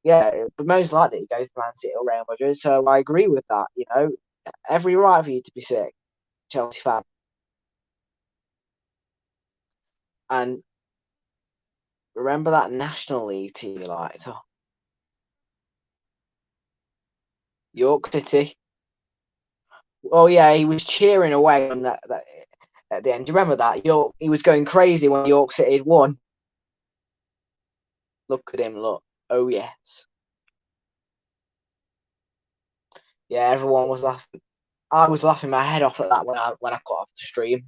Yeah, but most likely he goes to Man City or Real Madrid. So I agree with that. Every right for you to be sick, Chelsea fan. And remember that National League team you liked? Oh, York City. Oh yeah, he was cheering away on that at the end. Do you remember that? He was going crazy when York City had won. Look at him, look. Oh yes. Yeah, everyone was laughing. I was laughing my head off at that when I got off the stream.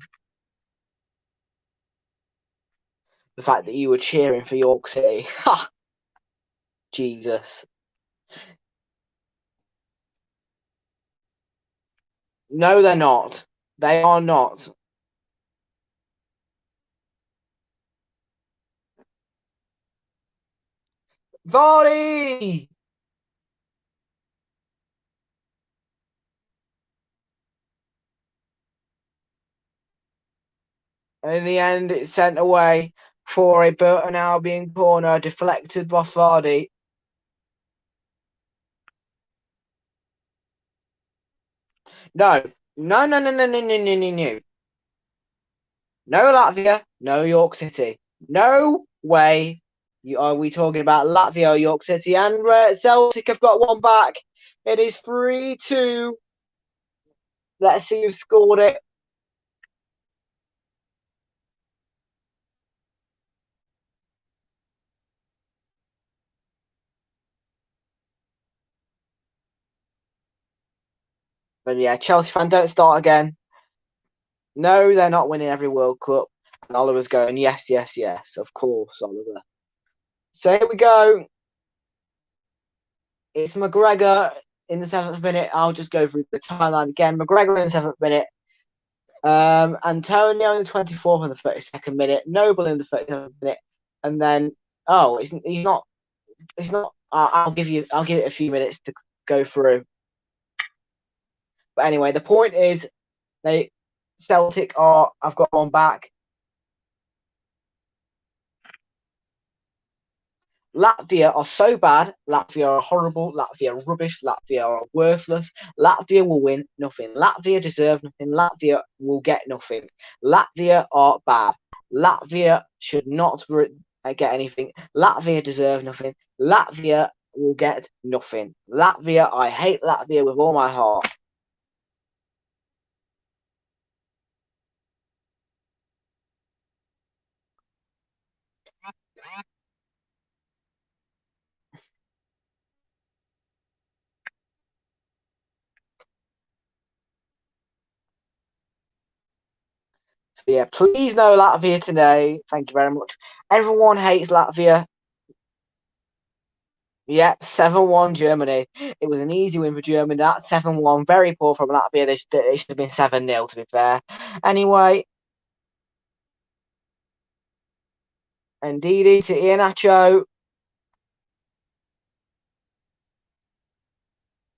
The fact that you were cheering for York City. Ha! Jesus. No, they're not. They are not. Vardy! And in the end, it's sent away for a Burton Albion corner, deflected by Vardy. No. No, no, no, no, no, no, no, no, no. No Latvia, no York City. No way are we talking about Latvia or York City. And Celtic have got one back. It is 3-2. Let's see who scored it. But yeah, Chelsea fan, don't start again. No, they're not winning every World Cup. And Oliver's going, yes, yes, yes. Of course, Oliver. So here we go. It's McGregor in the 7th minute. I'll just go through the timeline again. McGregor in the 7th minute. Antonio in the 24th and the 32nd minute. Noble in the 37th minute. And then, he's not. It's not. I'll give it a few minutes to go through. But anyway, the point is, Celtic I've got one back. Latvia are so bad. Latvia are horrible. Latvia are rubbish. Latvia are worthless. Latvia will win nothing. Latvia deserve nothing. Latvia will get nothing. Latvia are bad. Latvia should not get anything. Latvia deserve nothing. Latvia will get nothing. Latvia, I hate Latvia with all my heart. So yeah, please no Latvia today. Thank you very much. Everyone hates Latvia. Yep, 7-1 Germany. It was an easy win for Germany. That 7-1, very poor from Latvia. It should have been 7-0 to be fair. Anyway, Ndidi to Iheanacho.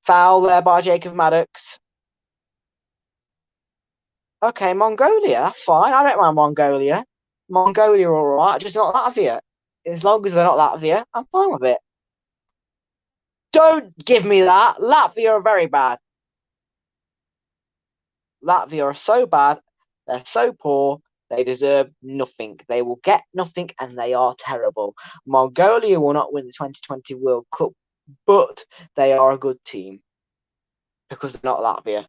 Foul there by Jacob Maddox. Okay, Mongolia, that's fine. I don't mind Mongolia. Mongolia are alright, just not Latvia. As long as they're not Latvia, I'm fine with it. Don't give me that. Latvia are very bad. Latvia are so bad. They're so poor. They deserve nothing. They will get nothing, and they are terrible. Mongolia will not win the 2020 World Cup, but they are a good team because they're not Latvia.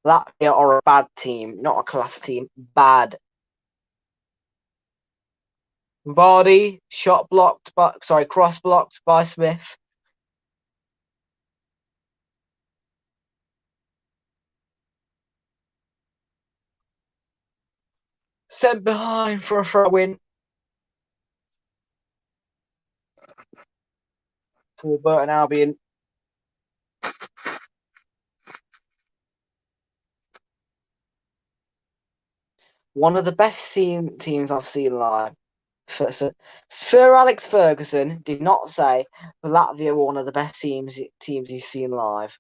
Latvia are a bad team, not a class team. Bad. Vardy cross blocked by Smith. Sent behind for a throw in for Burton Albion. One of the best teams I've seen live. Sir Alex Ferguson did not say Latvia were one of the best teams he's seen live.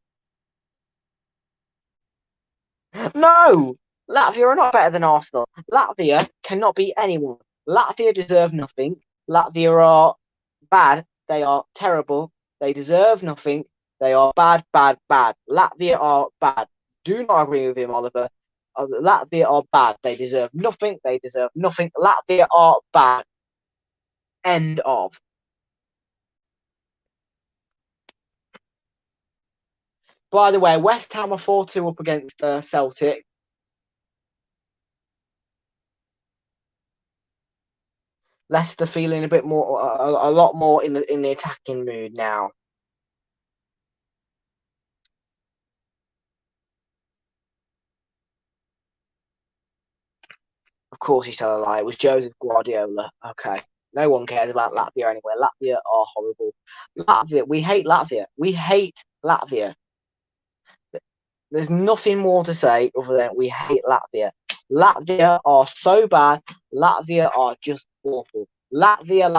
No! Latvia are not better than Arsenal. Latvia cannot beat anyone. Latvia deserve nothing. Latvia are bad. They are terrible. They deserve nothing. They are bad, bad, bad. Latvia are bad. Do not agree with him, Oliver. Latvia are bad. They deserve nothing. They deserve nothing. Latvia are bad. End of. By the way, West Ham are 4-2 up against Celtic. Leicester feeling a bit more, a lot more in the attacking mood now. Of course, he's telling a lie. It was Joseph Guardiola. Okay. No one cares about Latvia anyway. Latvia are horrible. Latvia, we hate Latvia. We hate Latvia. There's nothing more to say other than we hate Latvia. Latvia are so bad. Latvia are just awful. Latvia,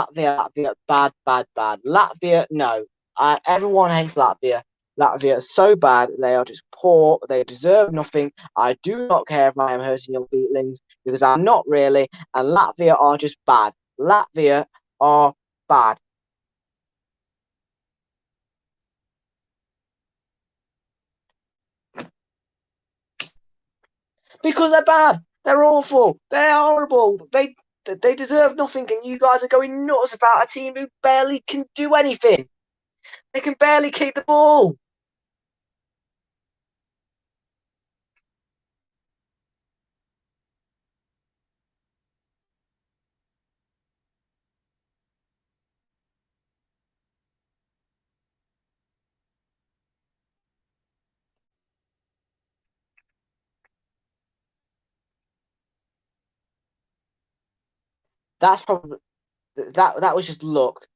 bad, bad, bad. Latvia, no. Everyone hates Latvia. Latvia is so bad. They are just poor. They deserve nothing. I do not care if I am hurting your feelings because I'm not really. And Latvia are just bad. Latvia are bad. Because they're bad. They're awful. They're horrible. They deserve nothing, and you guys are going nuts about a team who barely can do anything. They can barely keep the ball. That's probably that was just luck.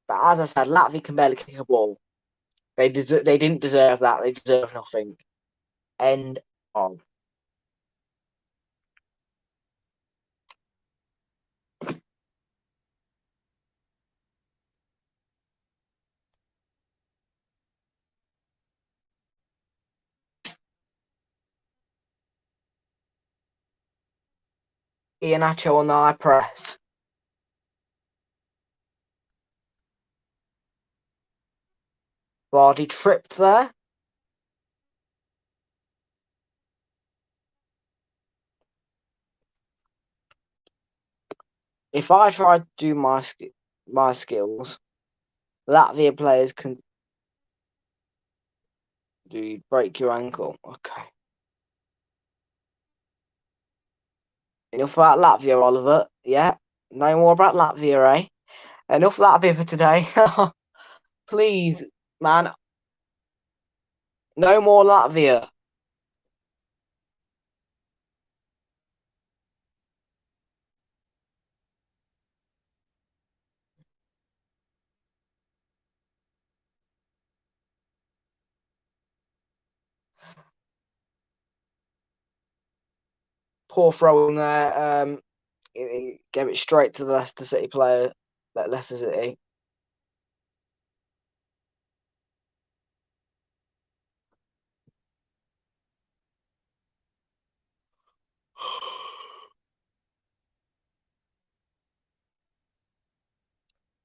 But as I said, Latvia can barely kick a ball. They didn't deserve that. They deserve nothing. End of. Iheanacho on the high press. Vardy tripped there. If I try to do my skills, Latvia players can do break your ankle. Okay. Enough about Latvia, Oliver. Yeah. No more about Latvia, eh? Enough Latvia for today. Please, man. No more Latvia. Poor throw in there. He gave it straight to the Leicester City player. Leicester City.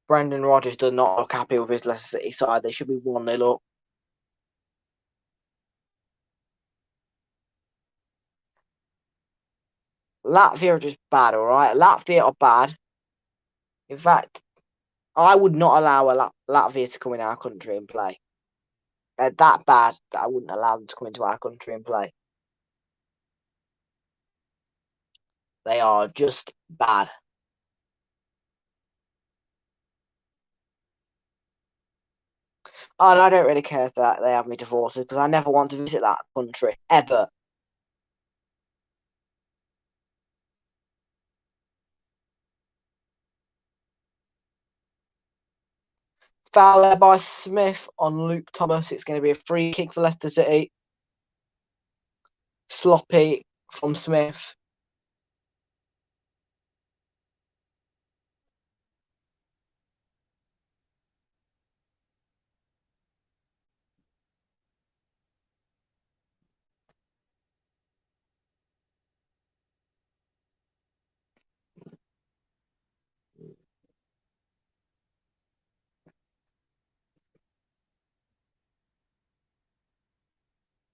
Brendan Rodgers does not look happy with his Leicester City side. They should be 1-0 up. Latvia are just bad, all right? Latvia are bad. In fact, I would not allow Latvia to come in our country and play. They're that bad that I wouldn't allow them to come into our country and play. They are just bad. And I don't really care if that they have me divorced because I never want to visit that country ever. Foul there by Smith on Luke Thomas. It's going to be a free kick for Leicester City. Sloppy from Smith.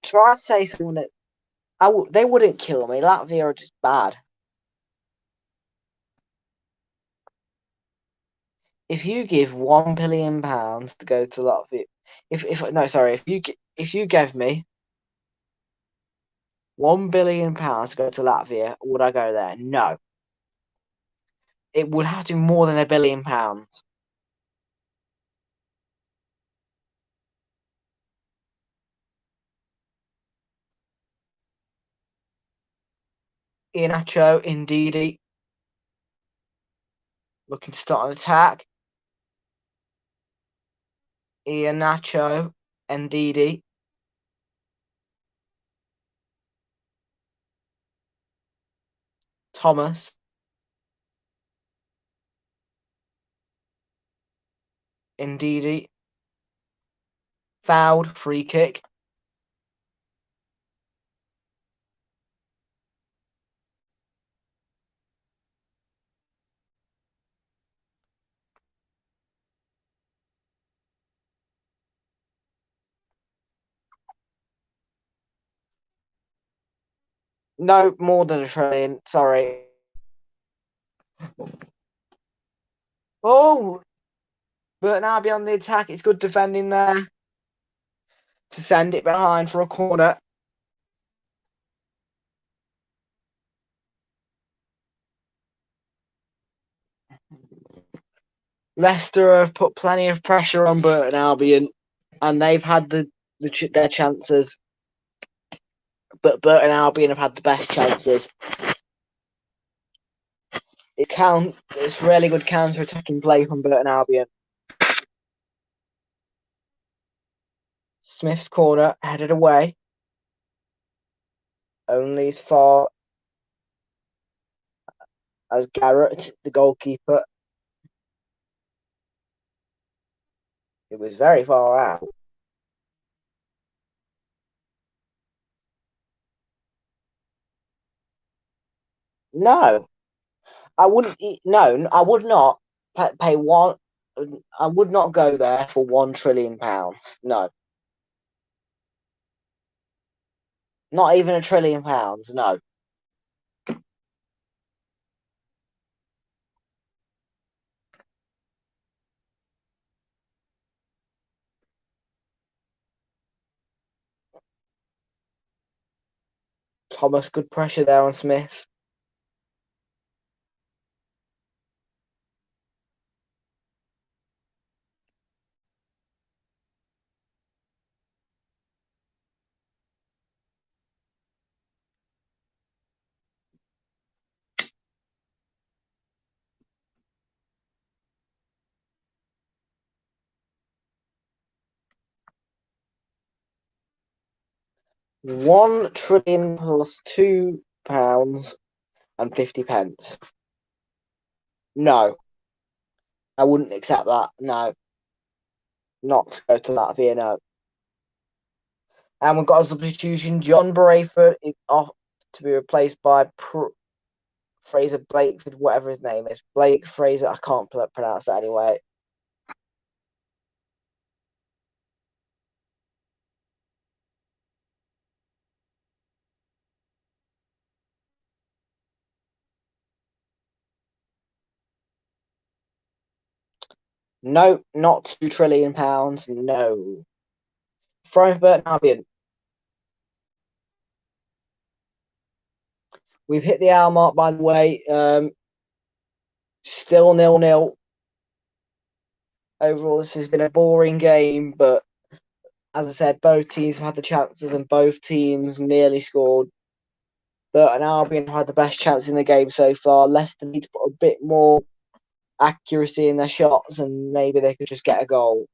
try to say someone that they wouldn't kill me. Latvia are just bad. If you give £1 billion to go to Latvia, if you gave me £1 billion to go to Latvia, would I go there? No. It would have to be more than £1 billion. Iheanacho, Ndidi, looking to start an attack. Iheanacho, Ndidi. Thomas. Ndidi. Fouled, free kick. No, more than a trillion. Sorry. Oh, Burton Albion on the attack. It's good defending there to send it behind for a corner. Leicester have put plenty of pressure on Burton Albion, and they've had their chances. But Burton Albion have had the best chances. It's really good counter-attacking play from Burton Albion. Smith's corner, headed away. Only as far as Garrett, the goalkeeper. It was very far out. No, I wouldn't. No, I would not pay one. I would not go there for £1 trillion. No, not even £1 trillion. No. Thomas, good pressure there on Smith. £1 trillion plus £2.50. No, I wouldn't accept that. No, not to go to Latvia. No. And we've got a substitution. John Brayford is off to be replaced by Fraser Blakeford, whatever his name is. Blake Fraser. I can't pronounce that anyway. No, not £2 trillion. No. From Burton Albion. We've hit the hour mark, by the way. Still 0-0. Overall, this has been a boring game, but as I said, both teams have had the chances and both teams nearly scored. Burton Albion had the best chance in the game so far. Leicester need to put a bit more accuracy in their shots and maybe they could just get a goal.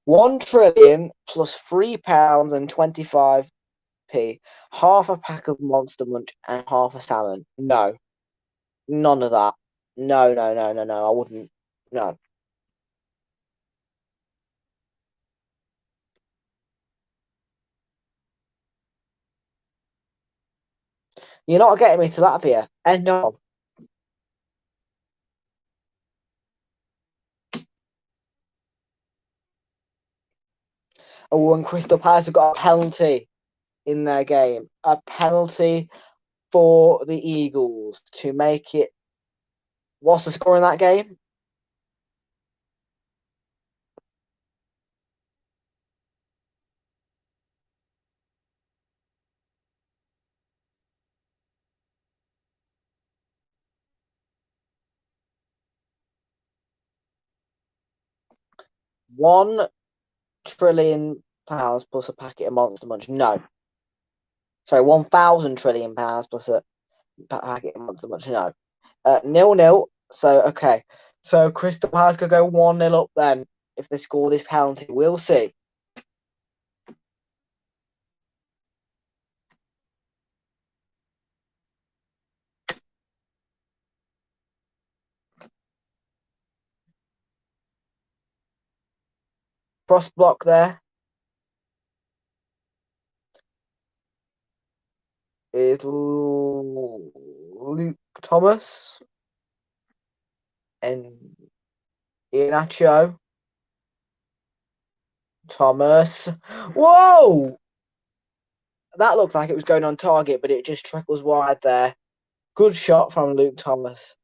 £1 trillion plus £3.25. Half a pack of Monster Munch and half a salmon. No, none of that. No, no, no, no, no. I wouldn't. No. You're not getting me to Latvia. End of. Oh, and Crystal Palace have got a penalty in their game. A penalty for the Eagles to make it. What's the score in that game? £1 trillion plus a packet of Monster Munch. No. Sorry, £1,000 trillion plus a packet of Monster Munch. No. 0-0. So, okay. So, Crystal Palace could go 1-0 up then if they score this penalty. We'll see. Cross block there is Luke Thomas and Iheanacho. Thomas. Whoa! That looked like it was going on target, but it just trickles wide there. Good shot from Luke Thomas.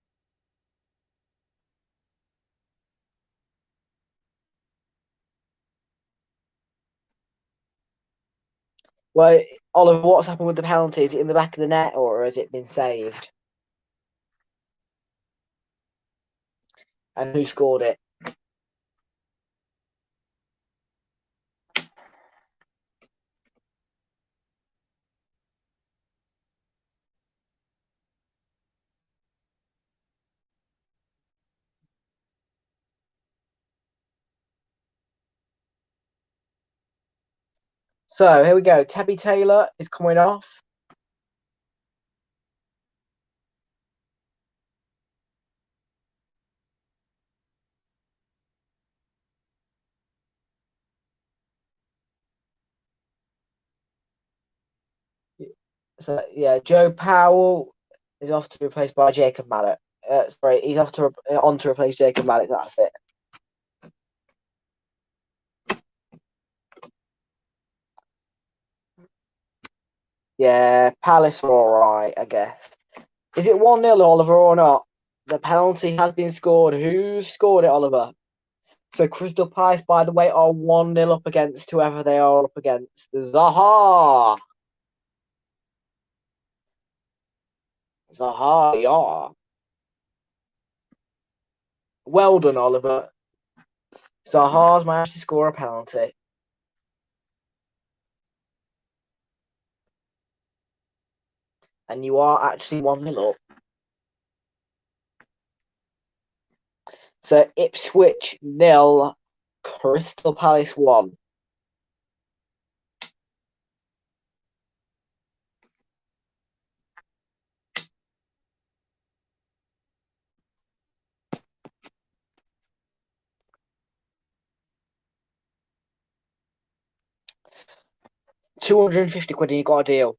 Well, Oliver, what's happened with the penalty? Is it in the back of the net or has it been saved? And who scored it? So here we go. Tabby Taylor is coming off. So yeah, Joe Powell is off to be replaced by Jacob Maddox. Sorry, he's off to on to replace Jacob Maddox. That's it. Yeah, Palace are all right, I guess. Is it 1-0, Oliver, or not? The penalty has been scored. Who scored it, Oliver? So Crystal Palace, by the way, are 1-0 up against whoever they are up against. Zaha. Zaha, yeah. Well done, Oliver. Zaha's managed to score a penalty. And you are actually 1-0 up. So Ipswich 0, Crystal Palace 1. £250 and you got a deal.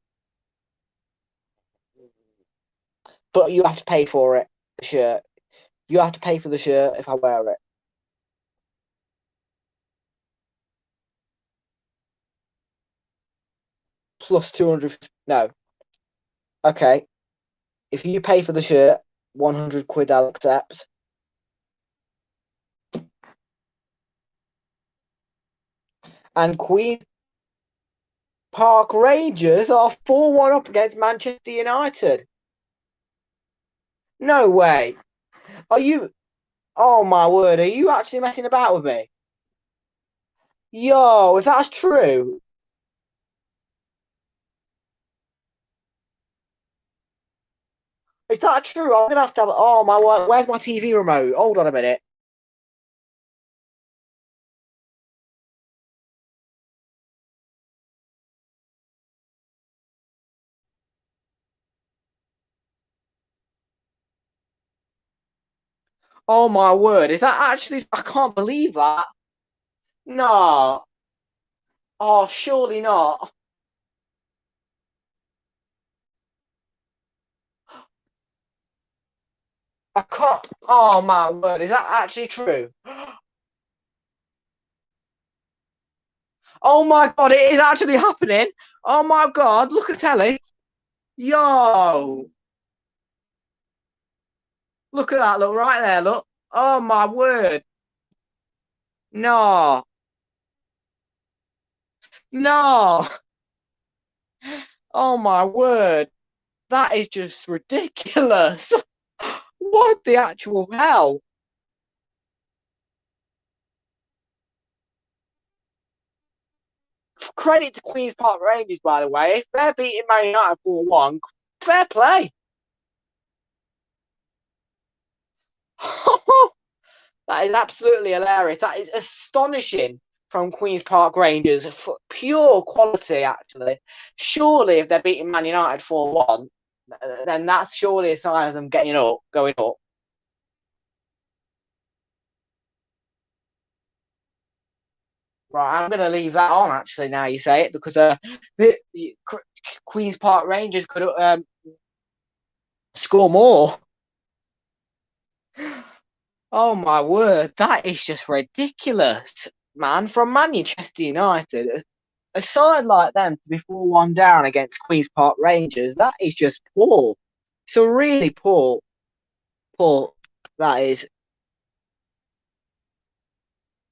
But you have to pay for it, the shirt. You have to pay for the shirt if I wear it. Plus 200. No. Okay. If you pay for the shirt, £100 I'll accept. And Queen Park Rangers are 4-1 up against Manchester United. No way. Are you? Oh my word! Are you actually messing about with me? Yo, if that's true, is that true? I'm gonna have to have. Oh my word! Where's my TV remote? Hold on a minute. Oh my word! Is that actually? I can't believe that. No. Oh, surely not. I can't. Oh my word! Is that actually true? Oh my God, it is actually happening. Oh my God, look at telly. Yo, look at that. Look right there. Look. Oh my word. No, no. Oh my word. That is just ridiculous. What the actual hell? Credit to Queen's Park Rangers, by the way. If they're beating Man United 4-1, fair play. That is absolutely hilarious. That is astonishing from Queen's Park Rangers. Pure quality, actually. Surely, if they're beating Man United 4-1, then that's surely a sign of them getting up, going up. Right, I'm going to leave that on, actually, now you say it, because the Queen's Park Rangers could score more. Oh my word, that is just ridiculous, man. From Manchester United, a side like them to be 4-1 down against Queen's Park Rangers, that is just poor. So really poor. That is.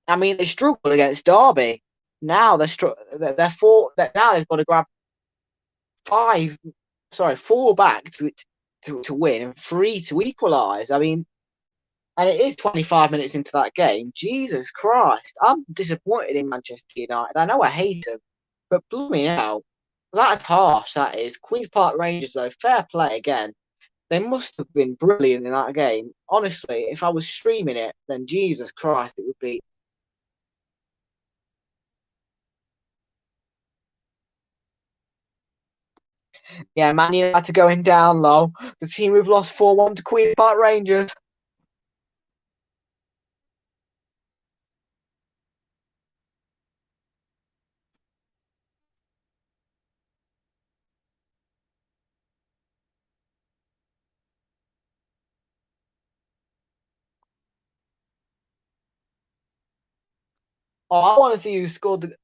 I mean, they struggled against Derby. Now they're four. Now they've got to grab four back to win and three to equalise. I mean, and it is 25 minutes into that game. Jesus Christ. I'm disappointed in Manchester United. I know I hate them, but blooming hell, that's harsh, that is. Queen's Park Rangers, though, fair play again. They must have been brilliant in that game. Honestly, if I was streaming it, then Jesus Christ, it would be. Yeah, Man United going down low. The team we've lost 4-1 to Queen's Park Rangers. Oh, I want to see who scored the.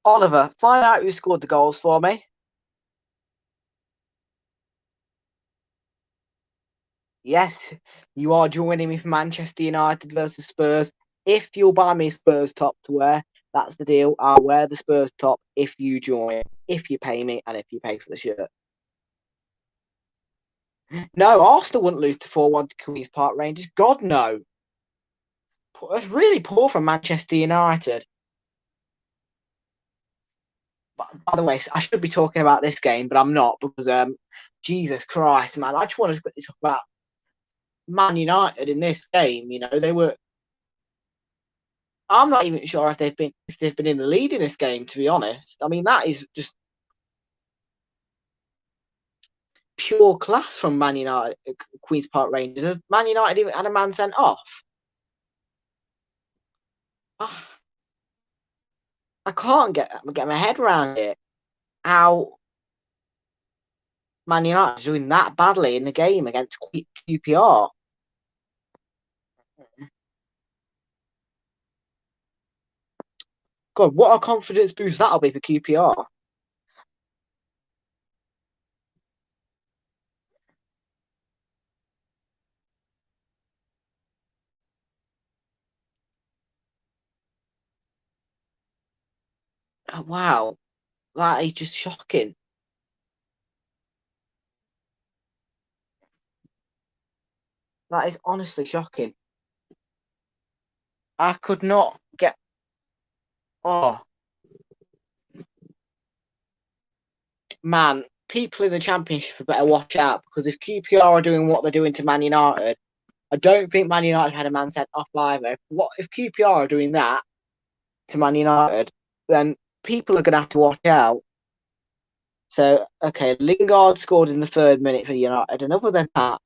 Oliver, find out who scored the goals for me. Yes, you are joining me for Manchester United versus Spurs. If you'll buy me a Spurs top to wear, that's the deal. I'll wear the Spurs top if you join, if you pay me, and if you pay for the shirt. No, Arsenal wouldn't lose to 4-1 to Queen's Park Rangers. God, no. It's really poor from Manchester United. By the way, I should be talking about this game, but I'm not because, Jesus Christ, man, I just want to quickly talk about Man United in this game. You know, they were. I'm not even sure if they've been in the lead in this game. To be honest, I mean that is just pure class from Man United, Queens Park Rangers. Has Man United even had a man sent off? Ah, I can't get my head around it. How Man United is doing that badly in the game against QPR. God, what a confidence boost that'll be for QPR. Oh, wow, that is just shocking. That is honestly shocking. I could not get. Oh man, people in the Championship better watch out because if QPR are doing what they're doing to Man United, I don't think Man United had a man sent off either. If QPR are doing that to Man United, then people are going to have to watch out. So, okay, Lingard scored in the 3rd minute for United, and other than that,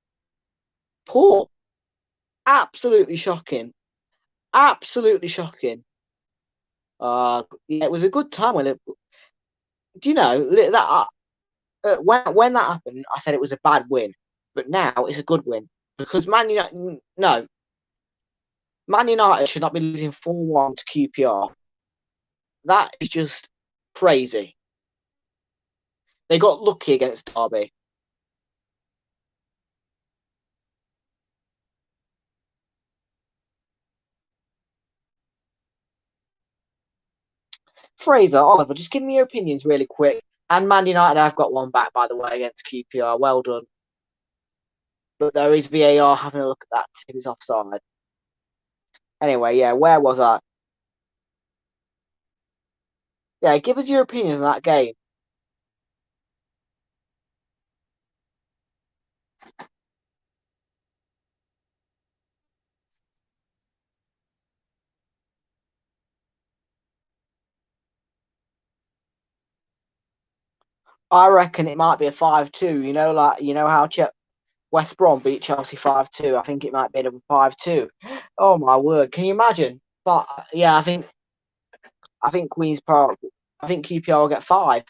poor, absolutely shocking, absolutely shocking. Yeah, it was a good time when it. Do you know that when that happened, I said it was a bad win, but now it's a good win because Man United. No, Man United should not be losing 4-1 to QPR. That is just crazy. They got lucky against Derby. Fraser, Oliver, just give me your opinions really quick. And Man United have got one back, by the way, against QPR. Well done. But there is VAR having a look at that if it's offside. Anyway, yeah, where was I? Yeah, give us your opinions on that game. I reckon it might be a 5-2. How West Brom beat Chelsea 5-2. I think it might be a 5-2. Oh my word! Can you imagine? But yeah, I think Queens Park. I think QPR will get 5.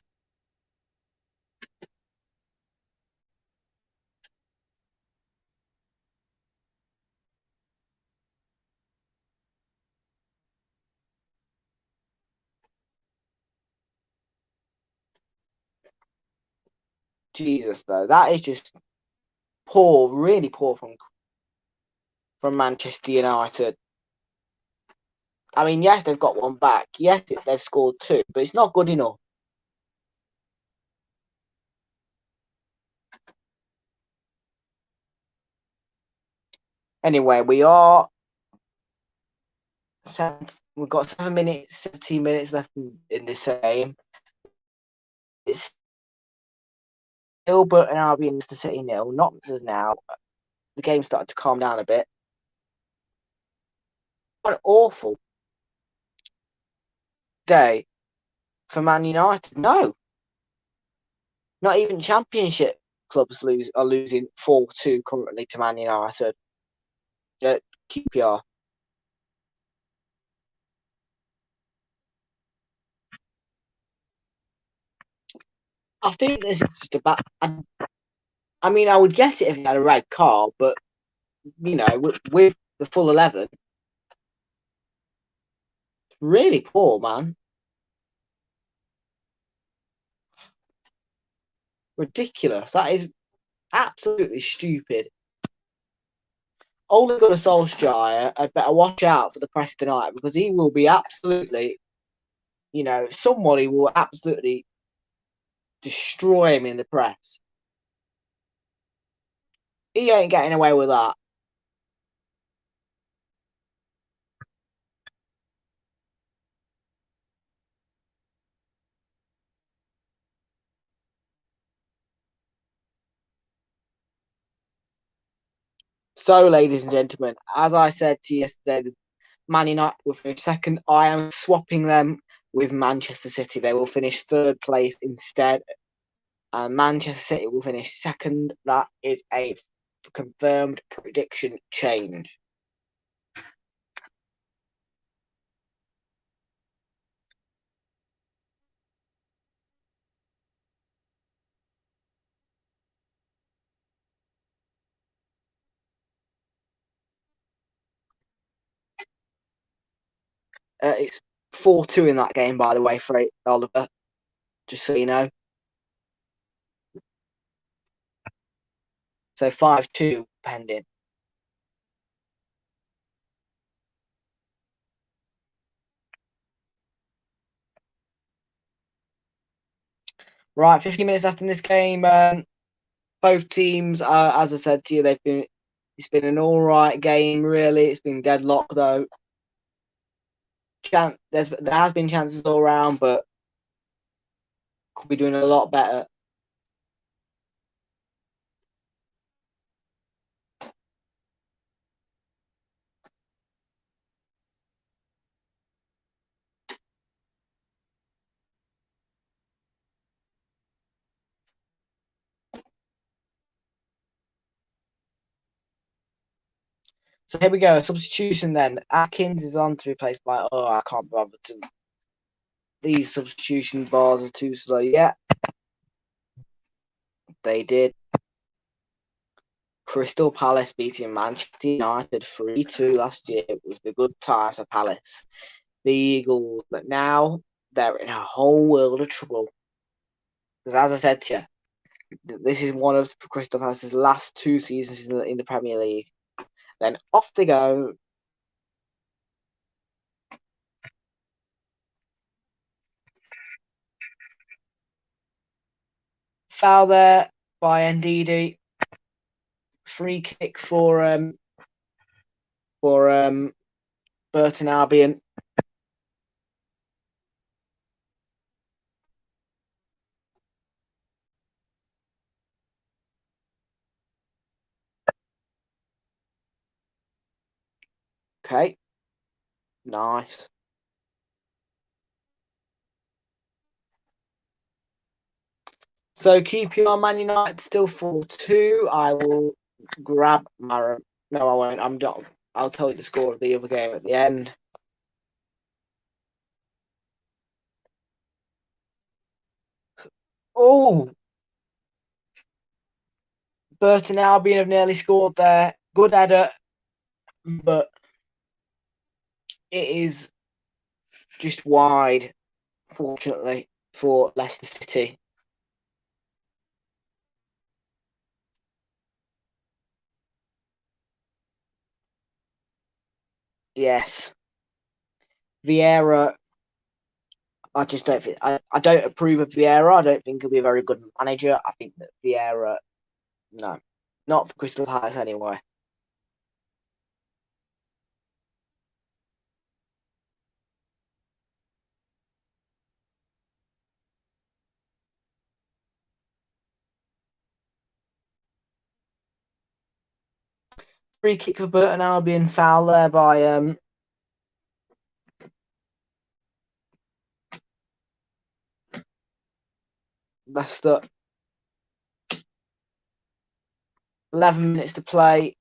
Jesus, though, that is just poor, really poor from Manchester United. I mean, yes, they've got one back. Yes, they've scored 2, but it's not good enough. Anyway, we've got 17 minutes left in this game. It's still Burton Albion, Leicester City 0. Not as now. The game started to calm down a bit. What an awful day for Man United. No, not even Championship clubs are losing 4-2 currently to Man United. QPR. I think this is just about. I mean, I would guess it if he had a red card, but with the full 11, really poor, man. Ridiculous. That is absolutely stupid. Ole Gunnar Solskjaer, I'd better watch out for the press tonight because he will be absolutely, somebody will absolutely destroy him in the press. He ain't getting away with that. So, ladies and gentlemen, as I said to you yesterday, Man United will finish second. I am swapping them with Manchester City. They will finish third place instead. And Manchester City will finish second. That is a confirmed prediction change. It's 4-2 in that game, by the way, for Oliver, just so you know. So 5-2 pending. Right, 50 minutes left in this game. Both teams, as I said to you, it's been an all right game, really. It's been deadlocked, though. There has been chances all around, but could be doing a lot better. So here we go. Substitution then. Atkins is on to be replaced by. Oh, I can't bother to. These substitution bars are too slow. Yeah, they did. Crystal Palace beating Manchester United 3-2 last year. It was the good times for Palace. The Eagles, but now they're in a whole world of trouble. Because as I said to you, this is one of Crystal Palace's last 2 seasons in the Premier League. Then off they go. Foul there by Ndidi. Free kick for Burton Albion. Okay. Nice. So QPR Man United still 4-2. I will grab my. No, I won't. I'm not. I'll tell you the score of the other game at the end. Oh, Burton Albion have nearly scored there. Good header, but it is just wide, fortunately, for Leicester City. Yes. Vieira, I just don't think I don't approve of Vieira. I don't think he'll be a very good manager. I think that Vieira, no, not for Crystal Palace anyway. Free kick for Burton Albion, foul there by Leicester. 11 minutes to play,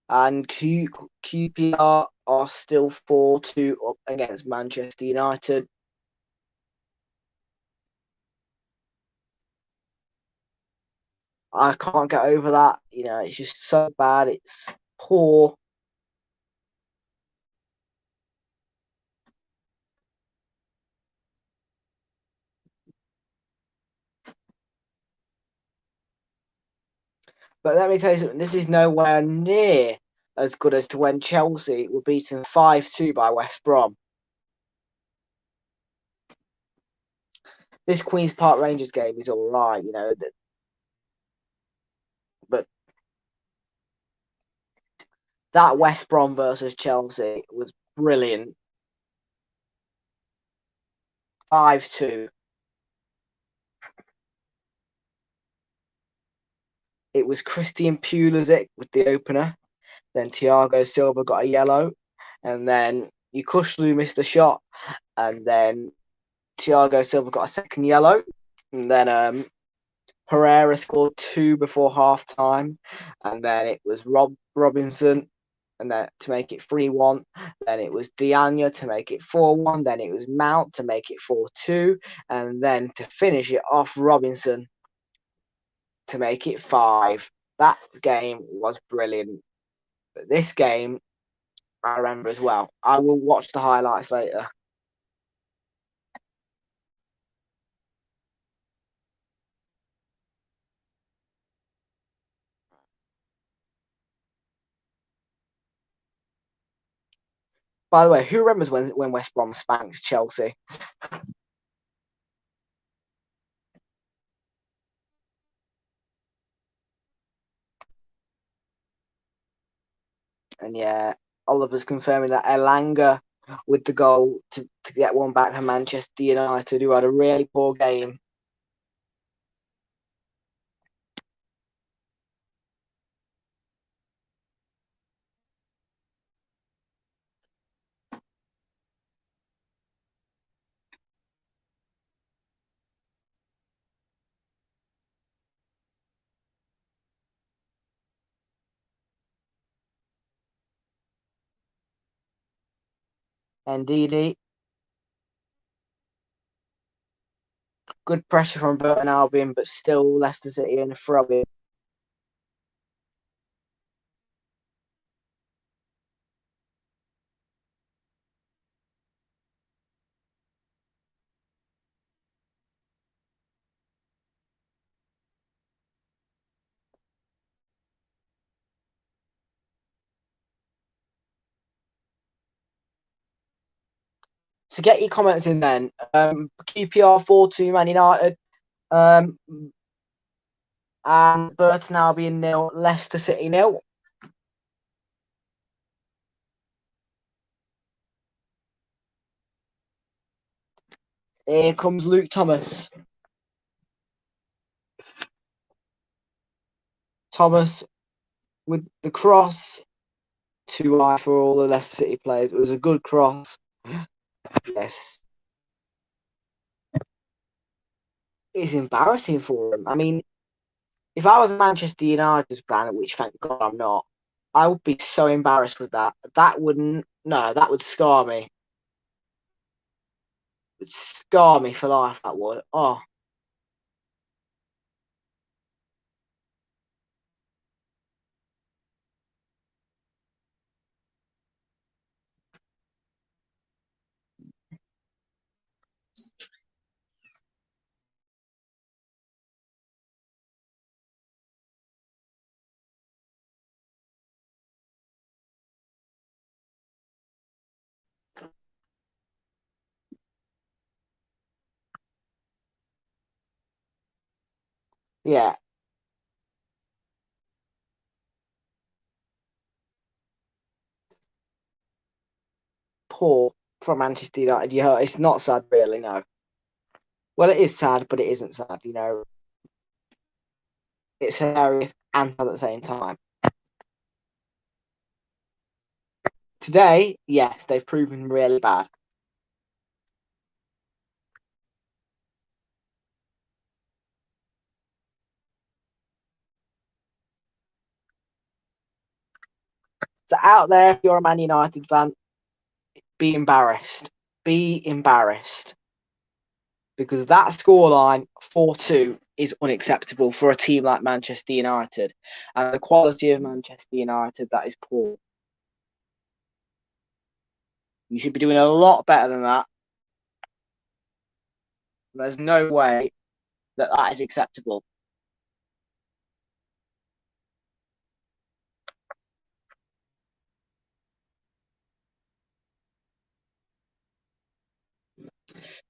and QPR are still 4-2 up against Manchester United. I can't get over that. You know, it's just so bad. It's poor. But let me tell you something. This is nowhere near as good as to when Chelsea were beaten 5-2 by West Brom. This Queen's Park Rangers game is all right, you know, but that West Brom versus Chelsea was brilliant. 5-2. It was Christian Pulisic with the opener. Then Thiago Silva got a yellow. And then Yukushlu missed a shot. And then Thiago Silva got a second yellow. And then Pereira scored 2 before half time. And then it was Robinson and then to make it 3-1. Then it was Diagna to make it 4-1. Then it was Mount to make it 4-2. And then to finish it off, Robinson to make it 5. That game was brilliant. But this game, I remember as well. I will watch the highlights later. By the way, who remembers when West Brom spanked Chelsea? And yeah, Oliver's confirming that Elanga with the goal to get one back to Manchester United, who had a really poor game. Indeed, good pressure from Burton Albion, but still Leicester City in the throw-in. So get your comments in then. QPR 4-2 Man United. And Burton Albion 0, Leicester City 0. Here comes Luke Thomas. Thomas with the cross. Too high for all the Leicester City players. It was a good cross. Yes. It's embarrassing for him. I mean, if I was a Manchester United fan, which thank God I'm not, I would be so embarrassed with that. That wouldn't. No, that would scar me. It would scar me for life. That would. Oh. Yeah. Poor from Manchester United. Yeah, it's not sad, really. No. Well, it is sad, but it isn't sad. It's hilarious and sad at the same time. Today, yes, they've proven really bad. So out there, if you're a Man United fan, be embarrassed. Be embarrassed. Because that scoreline, 4-2, is unacceptable for a team like Manchester United. And the quality of Manchester United, that is poor. You should be doing a lot better than that. There's no way that that is acceptable.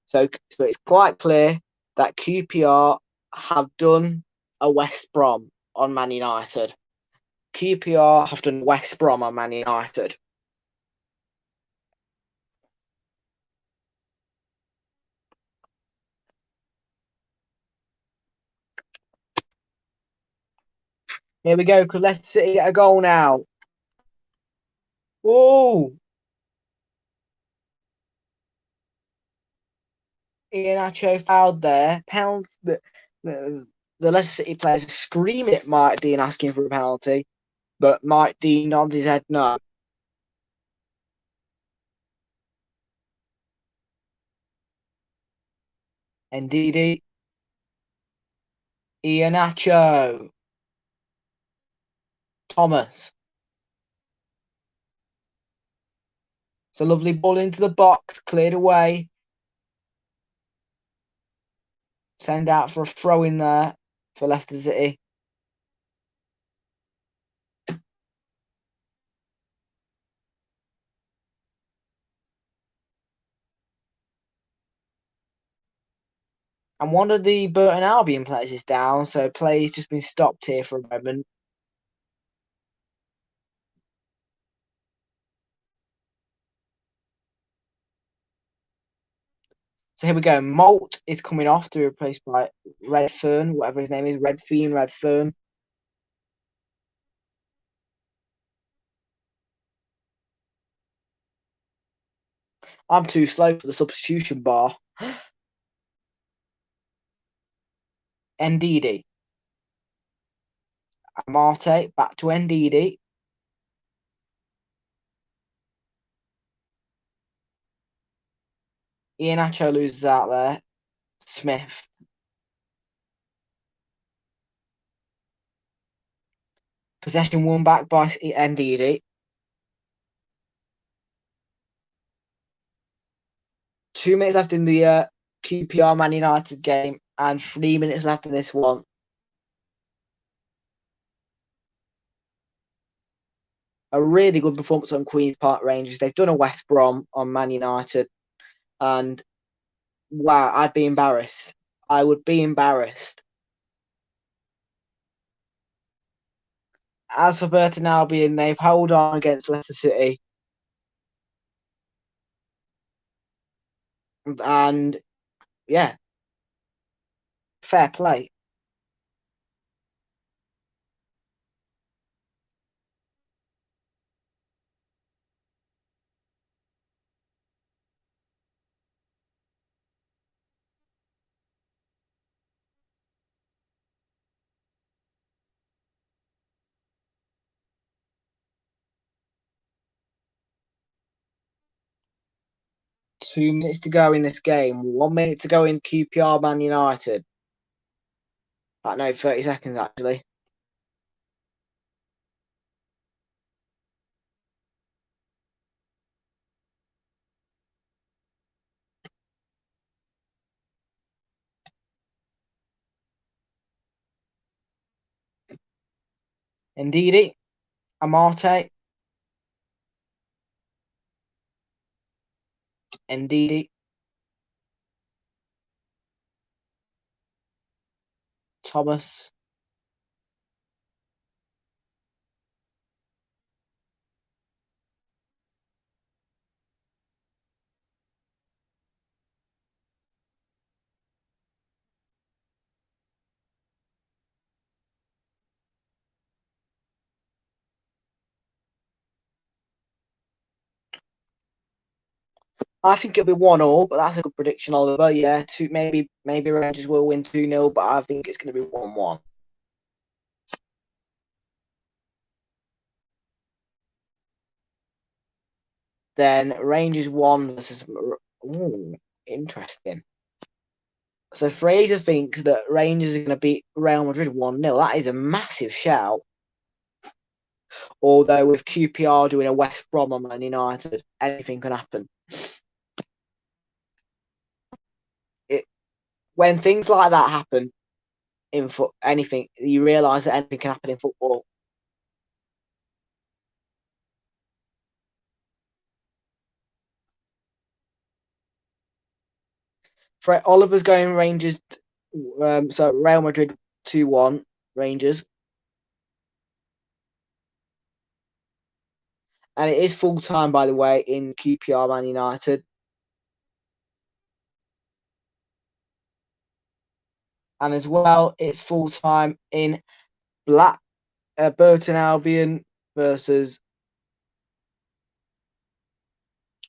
So it's quite clear that QPR have done a West Brom on Man United. QPR have done West Brom on Man United. Here we go. Could Leicester City get a goal now? Oh, Iheanacho fouled there. Penalty. The Leicester City players are screaming at Mike Dean asking for a penalty, but Mike Dean nods his head no. Ndidi, Iheanacho, Thomas. It's a lovely ball into the box, cleared away. Send out for a throw in there for Leicester City. And one of the Burton Albion players is down, so play's just been stopped here for a moment. So here we go. Malt is coming off to be replaced by Redfern, whatever his name is, Redfern. I'm too slow for the substitution bar. Ndidi. Marte back to Ndidi. Iheanacho loses out there. Smith. Possession won back by Ndidi. 2 minutes left in the QPR Man United game and 3 minutes left in this one. A really good performance on Queen's Park Rangers. They've done a West Brom on Man United. And wow, I'd be embarrassed. I would be embarrassed. As for Burton Albion, they've held on against Leicester City. And yeah, fair play. Two minutes to go in this game. 1 minute to go in QPR Man United. No, 30 seconds actually. Ndidi, Amate, Ndidi, Thomas, I think it'll be 1-1, but that's a good prediction, Oliver. Yeah, maybe Rangers will win 2-0, but I think it's going to be 1-1. Then Rangers 1 versus. Ooh, interesting. So Fraser thinks that Rangers are going to beat Real Madrid 1-0. That is a massive shout. Although with QPR doing a West Brom on Man United, anything can happen. When things like that happen in anything, you realise that anything can happen in football. Oliver's going Rangers. So Real Madrid 2-1 Rangers, and it is full time by the way in QPR Man United, and as well it's full time in Burton Albion versus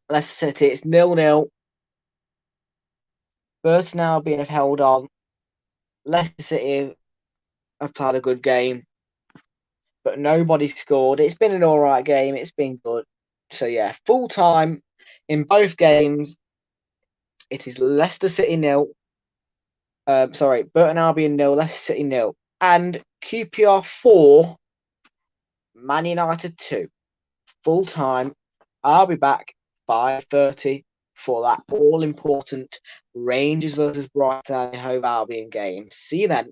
Leicester City. It's 0-0. Burton Albion have held on. Leicester City have had a good game, but nobody scored. It's been an all right game. It's been good. So yeah, full time in both games. It is Leicester City 0. Burton Albion 0, Leicester City 0, and QPR 4, Man United 2. Full time. I'll be back 5:30 for that all important Rangers versus Brighton and Hove Albion game. See you then.